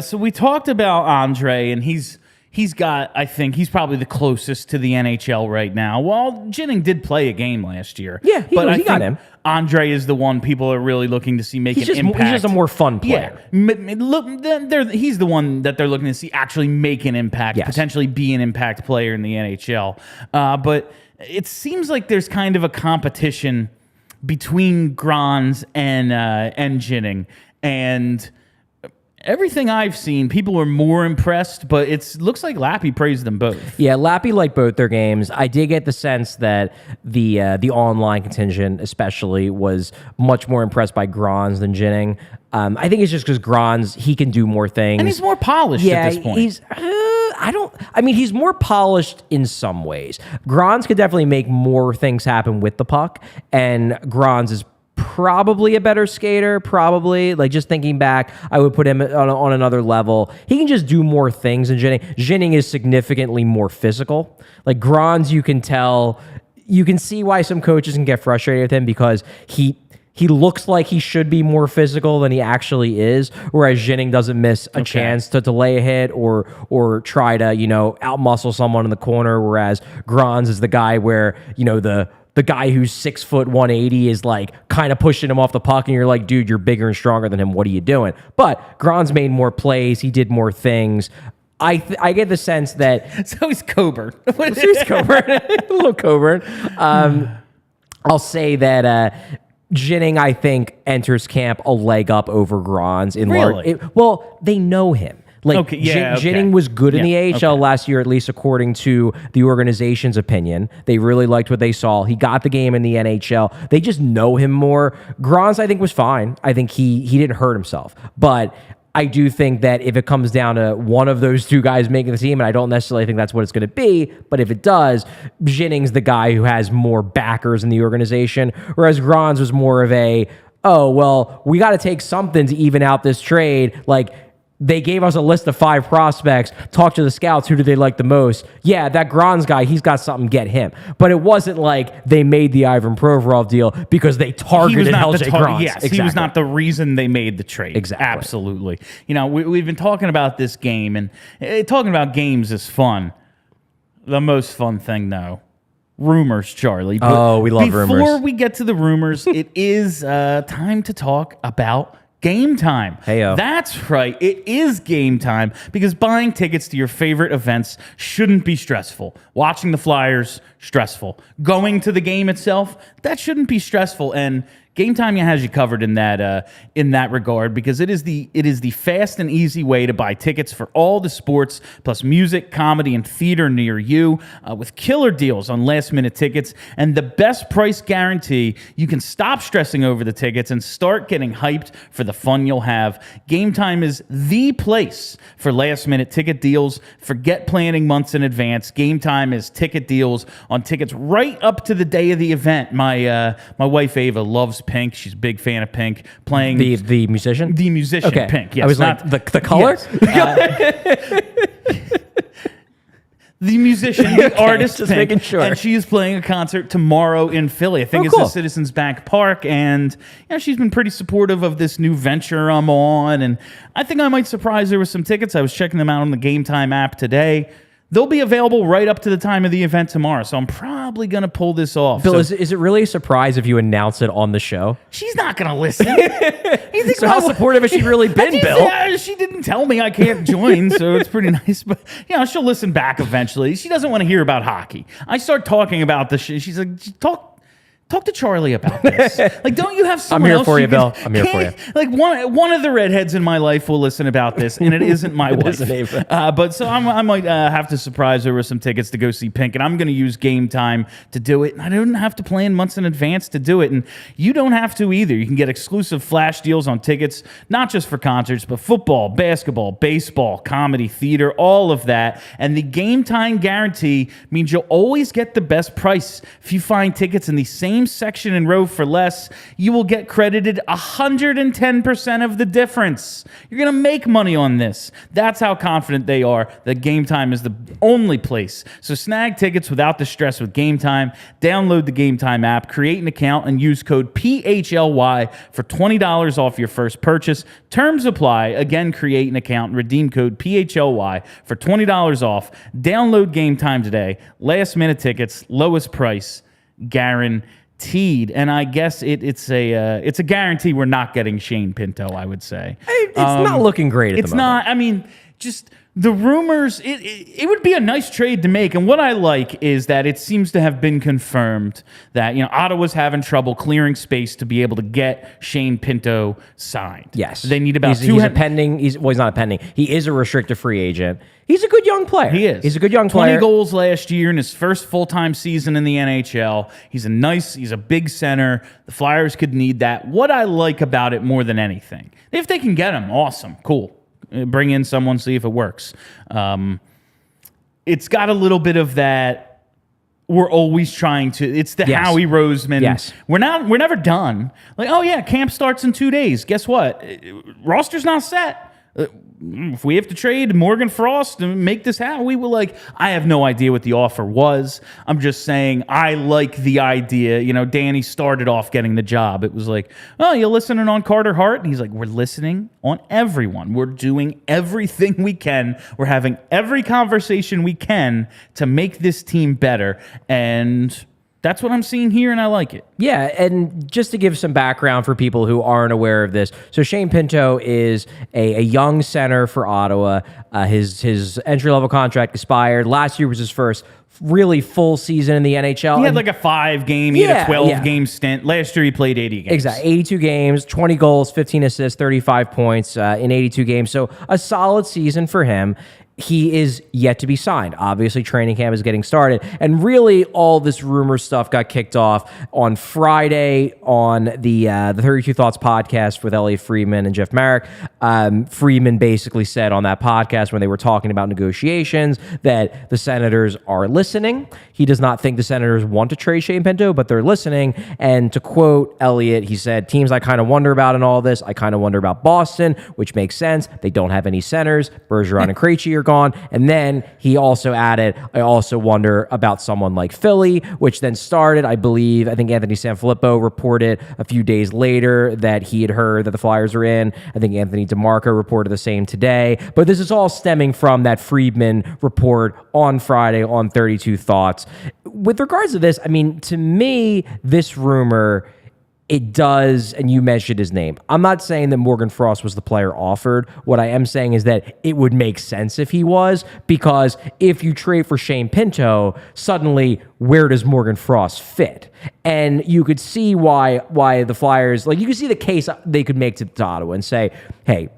So we talked about Andrae, and he's got, I think, he's probably the closest to the NHL right now. Well, Jennings did play a game last year. Yeah, he got him. Andrae is the one people are really looking to see make an impact. He's just a more fun player. Yeah, he's the one that they're looking to see actually make an impact, potentially be an impact player in the NHL. But it seems like there's kind of a competition between Grans and Jennings, and everything I've seen, people are more impressed, but it looks like Lappy praised them both. Yeah, Lappy liked both their games. I did get the sense that the online contingent especially was much more impressed by Grans than Jennings. I think it's just because Grans, he can do more things. And he's more polished at this point. He's more polished in some ways. Grans could definitely make more things happen with the puck, and Grans is probably a better skater, probably. Like, just thinking back, I would put him on another level. He can just do more things than Jennings. Jennings is significantly more physical. Like, Grans, you can tell, you can see why some coaches can get frustrated with him because he looks like he should be more physical than he actually is, whereas Jennings doesn't miss a chance to lay a hit or try to, outmuscle someone in the corner, whereas Grans is the guy where, the guy who's 6 foot 180 is like kind of pushing him off the puck, and you're like, dude, you're bigger and stronger than him. What are you doing? But Grans made more plays. He did more things. I get the sense that... So he's Coburn. He's Coburn. A little Coburn. I'll say that... Jennings, I think, enters camp a leg up over Grans in really? They know him. Like, Jennings was good in the AHL last year, at least according to the organization's opinion. They really liked what they saw. He got the game in the NHL. They just know him more. Grans, I think, was fine. I think he didn't hurt himself. But I do think that if it comes down to one of those two guys making the team, and I don't necessarily think that's what it's going to be, but if it does, Jennings the guy who has more backers in the organization, whereas Grans was more of a, we got to take something to even out this trade. Like, they gave us a list of 5 prospects, talk to the scouts, who do they like the most? Yeah, that Grans guy, he's got something, get him. But it wasn't like they made the Ivan Provorov deal because they targeted LJ Grans. Yes, exactly. He was not the reason they made the trade. Exactly. Absolutely. We've been talking about this game, and talking about games is fun. The most fun thing, though, rumors, Charlie. But we love rumors. Before we get to the rumors, it is time to talk about Game Time. Heyo. That's right. It is game time because buying tickets to your favorite events shouldn't be stressful. Watching the Flyers, stressful. Going to the game itself, that shouldn't be stressful. And Game Time has you covered in that regard because it is the fast and easy way to buy tickets for all the sports plus music, comedy, and theater near you with killer deals on last-minute tickets and the best price guarantee. You can stop stressing over the tickets and start getting hyped for the fun you'll have. Game Time is the place for last-minute ticket deals. Forget planning months in advance. Game Time is ticket deals on tickets right up to the day of the event. My wife Ava loves Pink. She's a big fan of Pink. Playing the musician? The musician, okay. Pink. Yes, I was not like, the color? Yes. The musician, the artist, just Pink, making sure. And she is playing a concert tomorrow in Philly. I think it's the Citizens Bank Park, and she's been pretty supportive of this new venture I'm on, and I think I might surprise her with some tickets. I was checking them out on the Game Time app today. they'll be available right up to the time of the event tomorrow. So I'm probably going to pull this off. Bill, So is it really a surprise if you announce it on the show? she's not going to listen. So how supportive has she really been, Bill? She didn't tell me I can't join, so it's pretty nice. But she'll listen back eventually. She doesn't want to hear about hockey. I start talking about the shit. She's like, Talk to Charlie about this. Like, don't you have someone else? I'm here for you, Bill. I'm here for you. Like, one of the redheads in my life will listen about this, and it isn't my wife. But so I might have to surprise her with some tickets to go see Pink, and I'm going to use GameTime to do it. And I don't have to plan months in advance to do it, and you don't have to either. You can get exclusive flash deals on tickets, not just for concerts, but football, basketball, baseball, comedy, theater, all of that. And the GameTime guarantee means you'll always get the best price. If you find tickets in the same section and row for less, you will get credited 110% of the difference. You're going to make money on this. That's how confident they are that GameTime is the only place. So snag tickets without the stress with GameTime. Download the GameTime app, create an account, and use code PHLY for $20 off your first purchase. Terms apply. Again, create an account and redeem code PHLY for $20 off. Download GameTime today. Last minute tickets, lowest price, guaranteed. And I guess it's a guarantee we're not getting Shane Pinto, I would say. It's not looking great at the moment. It's not. I mean, just the rumors, it would be a nice trade to make. And what I like is that it seems to have been confirmed that, Ottawa's having trouble clearing space to be able to get Shane Pinto signed. Yes. They need about he's a pending. He's not a pending. He is a restricted free agent. He's a good young player. He is. He's a good young player. 20 goals last year in his first full-time season in the NHL. He's a big center. The Flyers could need that. What I like about it more than anything, if they can get him, awesome, cool. Bring in someone, see if it works. It's got a little bit of that. We're always trying to. It's the Howie Roseman. Yes. We're never done. Like, oh yeah, camp starts in 2 days. Guess what? Roster's not set. If we have to trade Morgan Frost and make this happen, we will. I have no idea what the offer was. I'm just saying I like the idea. Danny started off getting the job. It was like, oh, you're listening on Carter Hart? And he's like, we're listening on everyone. We're doing everything we can. We're having every conversation we can to make this team better. And that's what I'm seeing here, and I like it. Yeah, and just to give some background for people who aren't aware of this, so Shane Pinto is a young center for Ottawa. His entry-level contract expired. Last year was his first really full season in the NHL. He had like a 5-game, he had a 12-game stint. Last year he played 80 games. Exactly, 82 games, 20 goals, 15 assists, 35 points in 82 games. So a solid season for him. He is yet to be signed. Obviously, training camp is getting started. And really, all this rumor stuff got kicked off on Friday on the 32 Thoughts podcast with Elliot Friedman and Jeff Marek. Friedman basically said on that podcast when they were talking about negotiations that the Senators are listening. He does not think the Senators want to trade Shane Pinto, but they're listening. And to quote Elliot, he said, teams I kind of wonder about in all this, I kind of wonder about Boston, which makes sense. They don't have any centers. Bergeron and Krejci are gone. And then he also added, I also wonder about someone like Philly, which then started, I think Anthony Sanfilippo reported a few days later that he had heard that the Flyers are in. I think Anthony DeMarco reported the same today. But this is all stemming from that Friedman report on Friday on 32 Thoughts. With regards to this, I mean, to me, this rumor, it does, and you mentioned his name. I'm not saying that Morgan Frost was the player offered. What I am saying is that it would make sense if he was, because if you trade for Shane Pinto, suddenly where does Morgan Frost fit? And you could see why the Flyers, you could see the case they could make to Ottawa and say, hey,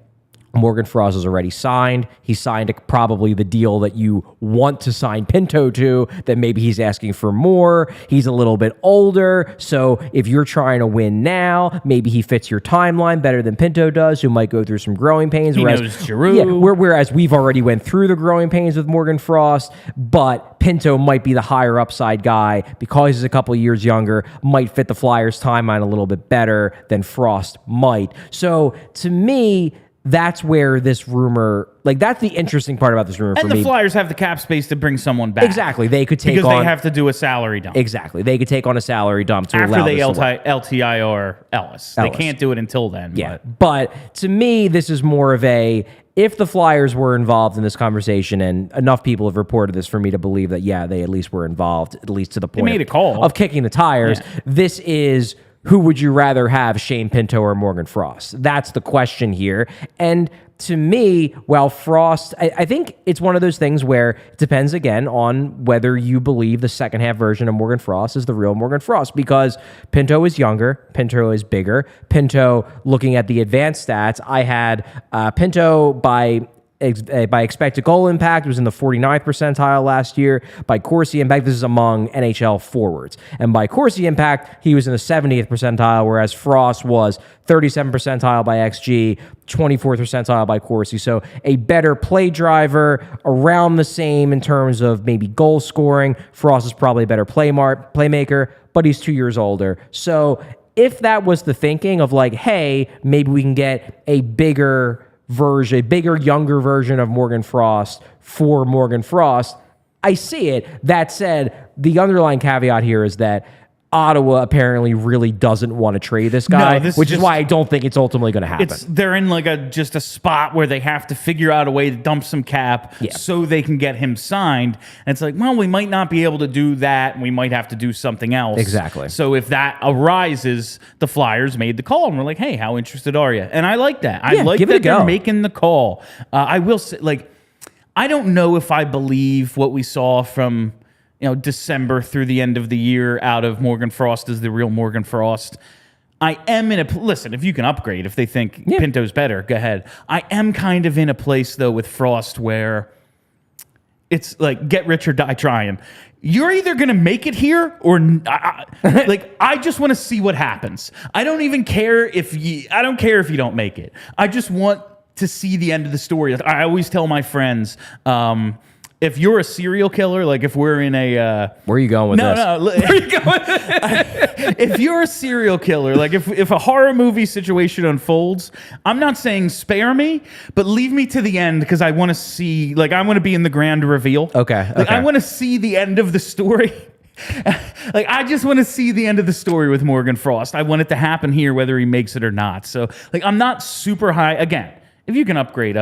Morgan Frost is already signed. He signed probably the deal that you want to sign Pinto to, that maybe he's asking for more. He's a little bit older. So if you're trying to win now, maybe he fits your timeline better than Pinto does, who might go through some growing pains. He knows Giroux. Yeah, whereas we've already went through the growing pains with Morgan Frost, but Pinto might be the higher upside guy because he's a couple of years younger, might fit the Flyers' timeline a little bit better than Frost might. So to me, that's where this rumor, like that's the interesting part about this rumor for And me. the Flyers have the cap space to bring someone back. Exactly. They could take because on... they have to do a salary dump. Exactly. They could take on a salary dump to After allow they this to work. LTIR Ellis. They can't do it until then. Yeah. But to me, this is more of a... If the Flyers were involved in this conversation, and enough people have reported this for me to believe that, yeah, they at least were involved, at least to the point made a call. of kicking the tires, this is... Who would you rather have, Shane Pinto or Morgan Frost? That's the question here. And to me, while Frost, I think it's one of those things where it depends, again, on whether you believe the second half version of Morgan Frost is the real Morgan Frost, because Pinto is younger, Pinto is bigger. Pinto, looking at the advanced stats, I had Pinto by expected goal impact, was in the 49th percentile last year. By Corsi impact, this is among NHL forwards. And by Corsi impact, he was in the 70th percentile, whereas Frost was 37th percentile by XG, 24th percentile by Corsi. So a better play driver, around the same in terms of maybe goal scoring. Frost is probably a better playmaker, but he's 2 years older. So if that was the thinking of like, hey, maybe we can get a bigger, younger version of Morgan Frost for Morgan Frost, I see it. That said, the underlying caveat here is that Ottawa apparently really doesn't want to trade this guy, which is why I don't think it's ultimately going to happen. They're in like just a spot where they have to figure out a way to dump some cap so they can get him signed. And it's like, well, we might not be able to do that, and we might have to do something else. Exactly. So if that arises, the Flyers made the call, and we're like, hey, how interested are you? And I like that. I like that they're making the call. I will say, like, I don't know if I believe what we saw from December through the end of the year out of Morgan Frost is the real Morgan Frost. I am in a... Listen, if you can upgrade, if they think Pinto's better, go ahead. I am kind of in a place, though, with Frost where it's like, get rich or die trying. You're either going to make it here or... I just want to see what happens. I don't even care if you... I don't care if you don't make it. I just want to see the end of the story. I always tell my friends... if you're a serial killer, like if we're in a... Where are you going with this? No, where are you going? If you're a serial killer, like if a horror movie situation unfolds, I'm not saying spare me, but leave me to the end because I want to see, like I want to be in the grand reveal. Okay. Like I want to see the end of the story. Like I just want to see the end of the story with Morgan Frost. I want it to happen here, whether he makes it or not. So like I'm not super high. Again, if you can upgrade.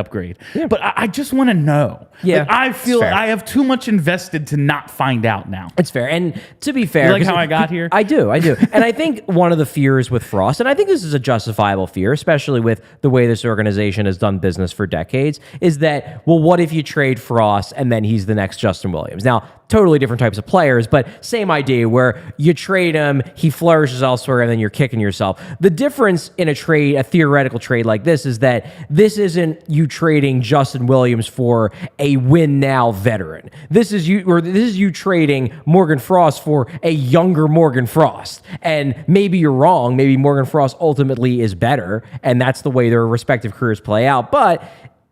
Yeah. But I just want to know. Yeah, like, I feel I have too much invested to not find out now. It's fair. And to be fair... You like how I got here? I do. And I think one of the fears with Frost, and I think this is a justifiable fear, especially with the way this organization has done business for decades, is that, well, what if you trade Frost and then he's the next Justin Williams? Now, totally different types of players, but same idea where you trade him, he flourishes elsewhere, and then you're kicking yourself. The difference in a theoretical trade like this is that this isn't you trading Justin Williams for a win now veteran. This is you trading Morgan Frost for a younger Morgan Frost. And maybe you're wrong. Maybe Morgan Frost ultimately is better, and that's the way their respective careers play out. But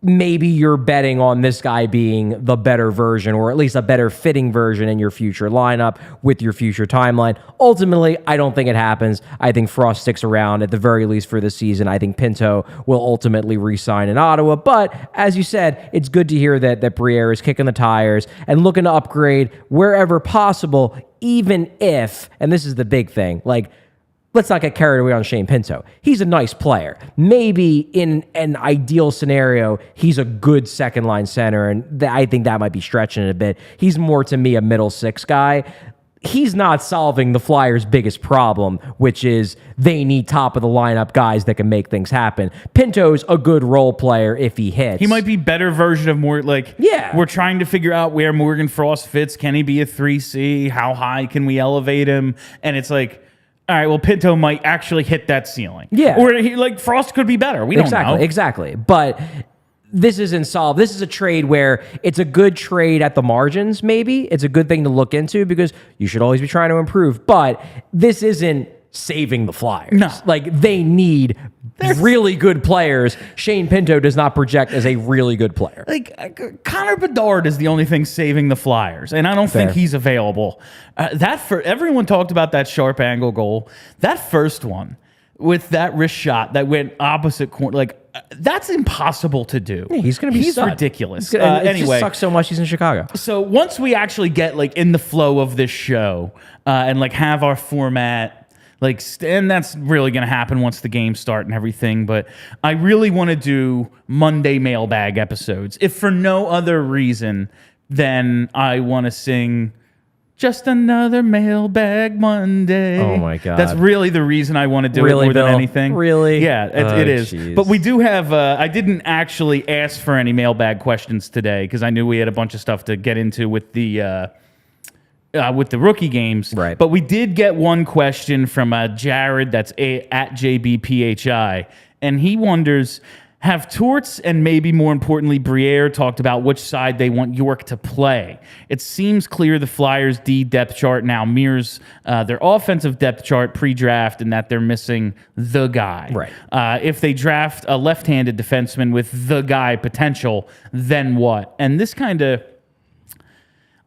maybe you're betting on this guy being the better version, or at least a better fitting version in your future lineup with your future timeline. Ultimately, I don't think it happens. I think Frost sticks around at the very least for this season. I think Pinto will ultimately re-sign in Ottawa. But as you said, it's good to hear that Laperriere is kicking the tires and looking to upgrade wherever possible, even if, and this is the big thing, like, let's not get carried away on Shane Pinto. He's a nice player. Maybe in an ideal scenario, he's a good second-line center, and I think that might be stretching it a bit. He's more, to me, a middle six guy. He's not solving the Flyers' biggest problem, which is they need top-of-the-lineup guys that can make things happen. Pinto's a good role player if he hits. He might be better version of more, like, we're trying to figure out where Morgan Frost fits. Can he be a 3C? How high can we elevate him? And it's like, all right, well, Pinto might actually hit that ceiling. Yeah. Or Frost could be better. We don't know. Exactly. But this isn't solved. This is a trade where it's a good trade at the margins, maybe. It's a good thing to look into because you should always be trying to improve. But this isn't saving the Flyers. No. Like, they need really good players. Shane Pinto does not project as a really good player. Like, Connor Bedard is the only thing saving the Flyers, and I don't think he's available. Everyone talked about that sharp angle goal. That first one, with that wrist shot that went opposite corner. Like, that's impossible to do. Yeah, he's going to be He's stud. ridiculous. It Anyway, just sucks so much he's in Chicago. so once we actually get like in the flow of this show and like have our format, like, and that's really going to happen once the games start and everything. But I really want to do Monday mailbag episodes, if for no other reason than I want to sing just another mailbag Monday. Oh my God. That's really the reason I want to do Really, it more Bill? than anything. Really? Yeah, it is. Geez. But we do have, I didn't actually ask for any mailbag questions today because I knew we had a bunch of stuff to get into with the rookie games. Right. But we did get one question from Jared, that's at JBPHI, and he wonders, have Torts and maybe more importantly Briere talked about which side they want York to play? It seems clear the Flyers' D depth chart now mirrors their offensive depth chart pre-draft and that they're missing the guy. Right. If they draft a left-handed defenseman with the guy potential, then what? And this kind of...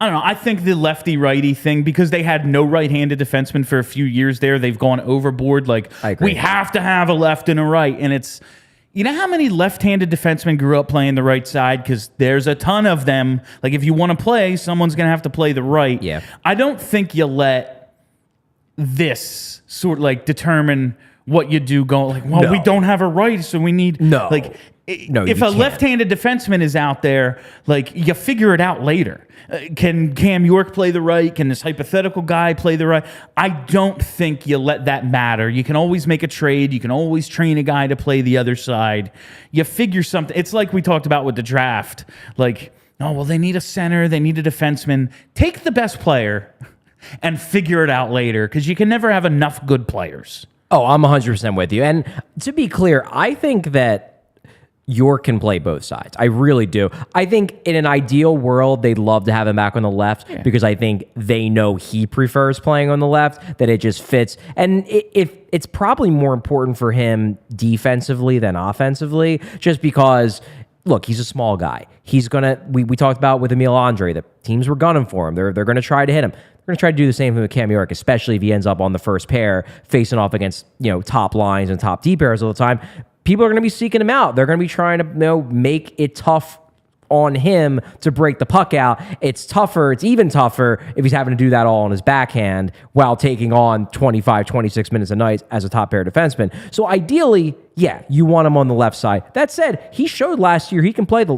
I don't know. I think the lefty-righty thing, because they had no right-handed defenseman for a few years there, they've gone overboard. Like, we have to have a left and a right. And it's, you know how many left-handed defensemen grew up playing the right side? Because there's a ton of them. Like, if you want to play, someone's going to have to play the right. Yeah. I don't think you let this sort of, like, determine what you do go. Like, well, we don't have a right, so we need... No. Like, No, if you a can't. left-handed defenseman is out there, like, you figure it out later. Can Cam York play the right? Can this hypothetical guy play the right? I don't think you let that matter. You can always make a trade. You can always train a guy to play the other side. You figure something. It's like we talked about with the draft. Like, oh, well, they need a center. They need a defenseman. Take the best player and figure it out later, because you can never have enough good players. Oh, I'm 100% with you. And to be clear, I think that York can play both sides. I really do. I think in an ideal world, they'd love to have him back on the left because I think they know he prefers playing on the left, that it just fits. And it's probably more important for him defensively than offensively, just because, look, he's a small guy. He's going to, we talked about with Emil Andrae, the teams were gunning for him. They're going to try to hit him. They're going to try to do the same thing with Cam York, especially if he ends up on the first pair facing off against, top lines and top D pairs all the time. People are going to be seeking him out. They're going to be trying to make it tough on him to break the puck out. It's tougher. It's even tougher if he's having to do that all on his backhand while taking on 25, 26 minutes a night as a top pair defenseman. So ideally, yeah, you want him on the left side. That said, he showed last year he can play the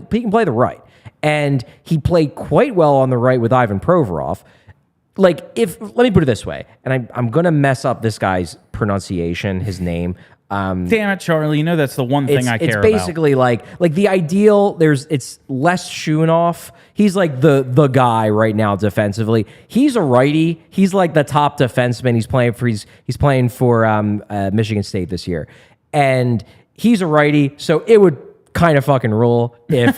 right, and he played quite well on the right with Ivan Provorov. Like, let me put it this way, and I'm going to mess up this guy's pronunciation, his name. Damn it, Charlie! You know that's the one thing I care about. It's basically like the ideal. It's Les Schuenoff. He's like the guy right now defensively. He's a righty. He's like the top defenseman. He's playing for Michigan State this year, and he's a righty. So it would kind of fucking rule if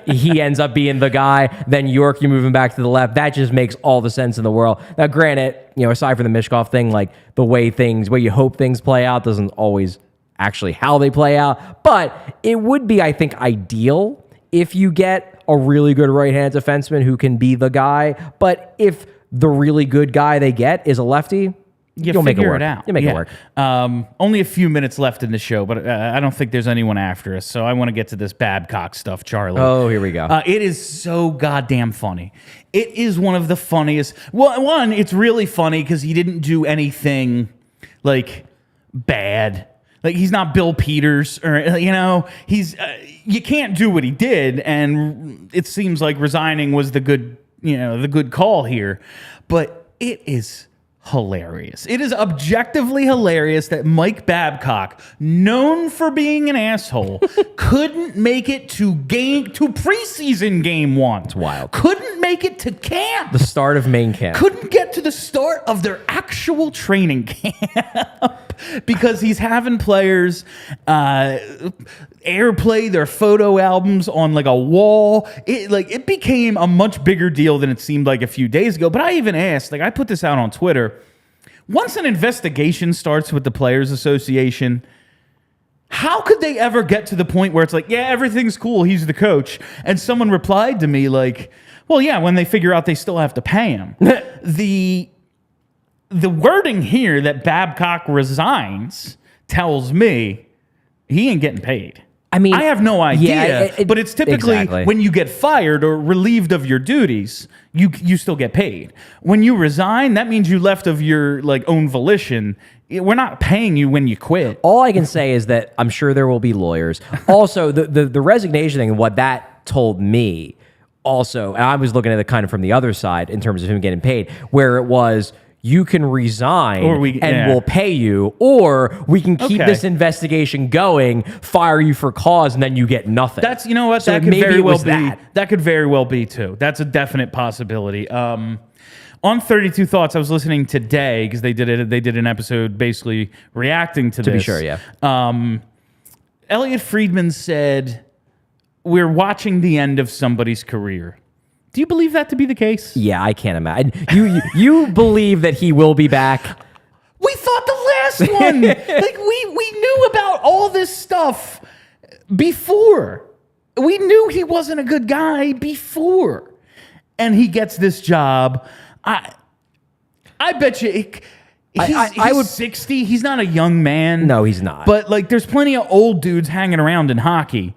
he ends up being the guy. Then York, you move him back to the left. That just makes all the sense in the world. Now, granted, aside from the Mishkov thing, like the way you hope things play out doesn't always actually how they play out. But it would be, I think, ideal if you get a really good right-hand defenseman who can be the guy. But if the really good guy they get is a lefty, you'll make it work. You'll make it work. Only a few minutes left in the show, but I don't think there's anyone after us, so I want to get to this Babcock stuff, Charlie. Oh, here we go. It is so goddamn funny. It is one of the funniest. Well, one, it's really funny because he didn't do anything like bad. Like, he's not Bill Peters, or he's you can't do what he did, and it seems like resigning was the good call here. But it is hilarious. It is objectively hilarious that Mike Babcock, known for being an asshole, couldn't make it to preseason game one. It's wild. Couldn't make it to camp. The start of main camp. Couldn't get to the start of their actual training camp because he's having players airplay their photo albums on like a wall. It became a much bigger deal than it seemed like a few days ago. But I even asked, I put this out on Twitter, once an investigation starts with the Players Association, how could they ever get to the point where it's like, yeah, everything's cool, he's the coach? And someone replied to me like, well, yeah, when they figure out they still have to pay him. The wording here that Babcock resigns tells me he ain't getting paid. I mean, I have no idea, but it's typically exactly. when you get fired or relieved of your duties, you still get paid. When you resign, that means you left of your own volition. We're not paying you when you quit. All I can say is that I'm sure there will be lawyers. Also, the resignation thing, what that told me also, and I was looking at it kind of from the other side in terms of him getting paid, where it was, you can resign we'll pay you, or we can keep this investigation going, fire you for cause, and then you get nothing. That's, you know what, so that could maybe very well be. That. That could very well be too. That's a definite possibility. On 32 Thoughts, I was listening today because they did an episode basically reacting to this. To be sure, yeah. Elliot Friedman said, "We're watching the end of somebody's career." Do you believe that to be the case? Yeah, I can't imagine. You believe that he will be back? We thought the last one. We knew about all this stuff before. We knew he wasn't a good guy before. And he gets this job. I bet you he's 60. He's not a young man. No, he's not. But there's plenty of old dudes hanging around in hockey.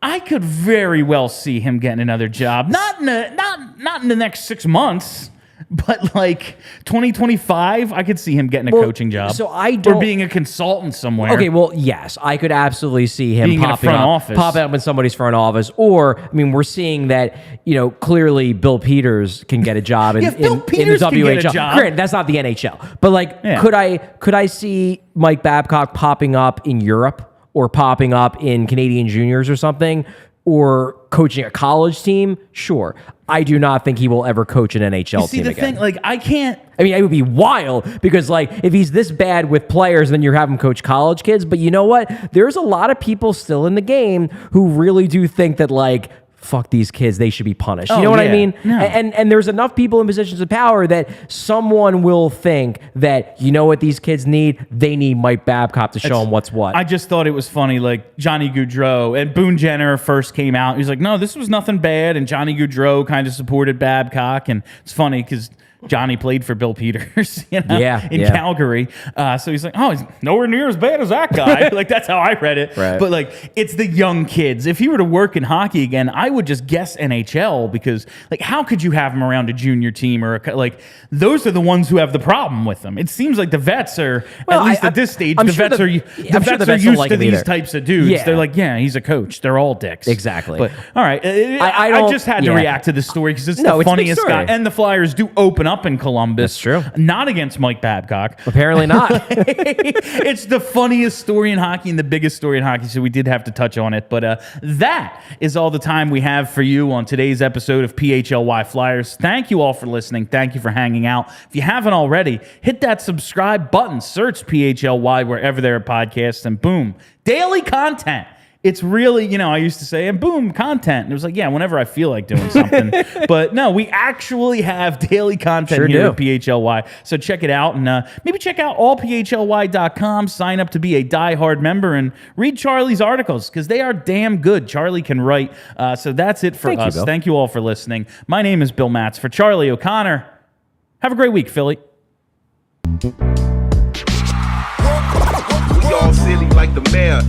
I could very well see him getting another job. Not in the next 6 months, but 2025, I could see him getting a coaching job. So I don't, or being a consultant somewhere. Okay, well, yes, I could absolutely see him being popping up in somebody's front office. Or, I mean, we're seeing that, clearly Bill Peters can get a job in the WHL. Granted, that's not the NHL. But could I see Mike Babcock popping up in Europe? Or popping up in Canadian juniors or something, or coaching a college team? Sure. I do not think he will ever coach an NHL team again. Thing, I can't. I mean, it would be wild because, if he's this bad with players, then you have him coach college kids. But you know what? There's a lot of people still in the game who really do think that, fuck these kids, they should be punished. You know what I mean? No. And there's enough people in positions of power that someone will think that, you know what these kids need? They need Mike Babcock to show them what's what. I just thought it was funny, Johnny Gaudreau and Boone Jenner first came out. He was like, no, this was nothing bad. And Johnny Gaudreau kind of supported Babcock. And it's funny because Johnny played for Bill Peters, in Calgary. So he's like, oh, he's nowhere near as bad as that guy. That's how I read it. Right. But it's the young kids. If he were to work in hockey again, I would just guess NHL because how could you have him around a junior team or those are the ones who have the problem with them. It seems like the vets are, at least at this stage, the vets are used to these types of dudes. Yeah. They're like, yeah, he's a coach. They're all dicks. Exactly. But all right, I just had to react to this story because it's the funniest guy. And the Flyers do open up in Columbus. That's true. Not against Mike Babcock. Apparently not. It's the funniest story in hockey and the biggest story in hockey, so we did have to touch on it. But that is all the time we have for you on today's episode of PHLY Flyers. Thank you all for listening. Thank you for hanging out. If you haven't already, hit that subscribe button. Search PHLY wherever there are podcasts, and boom, daily content. It's really, I used to say, and boom, content. And it was like, yeah, whenever I feel like doing something. But no, we actually have daily content here at PHLY. So check it out and maybe check out allphly.com. Sign up to be a diehard member and read Charlie's articles because they are damn good. Charlie can write. So that's it for us. Thank you all for listening. My name is Bill Matz. For Charlie O'Connor, have a great week, Philly. We all silly like the mayor.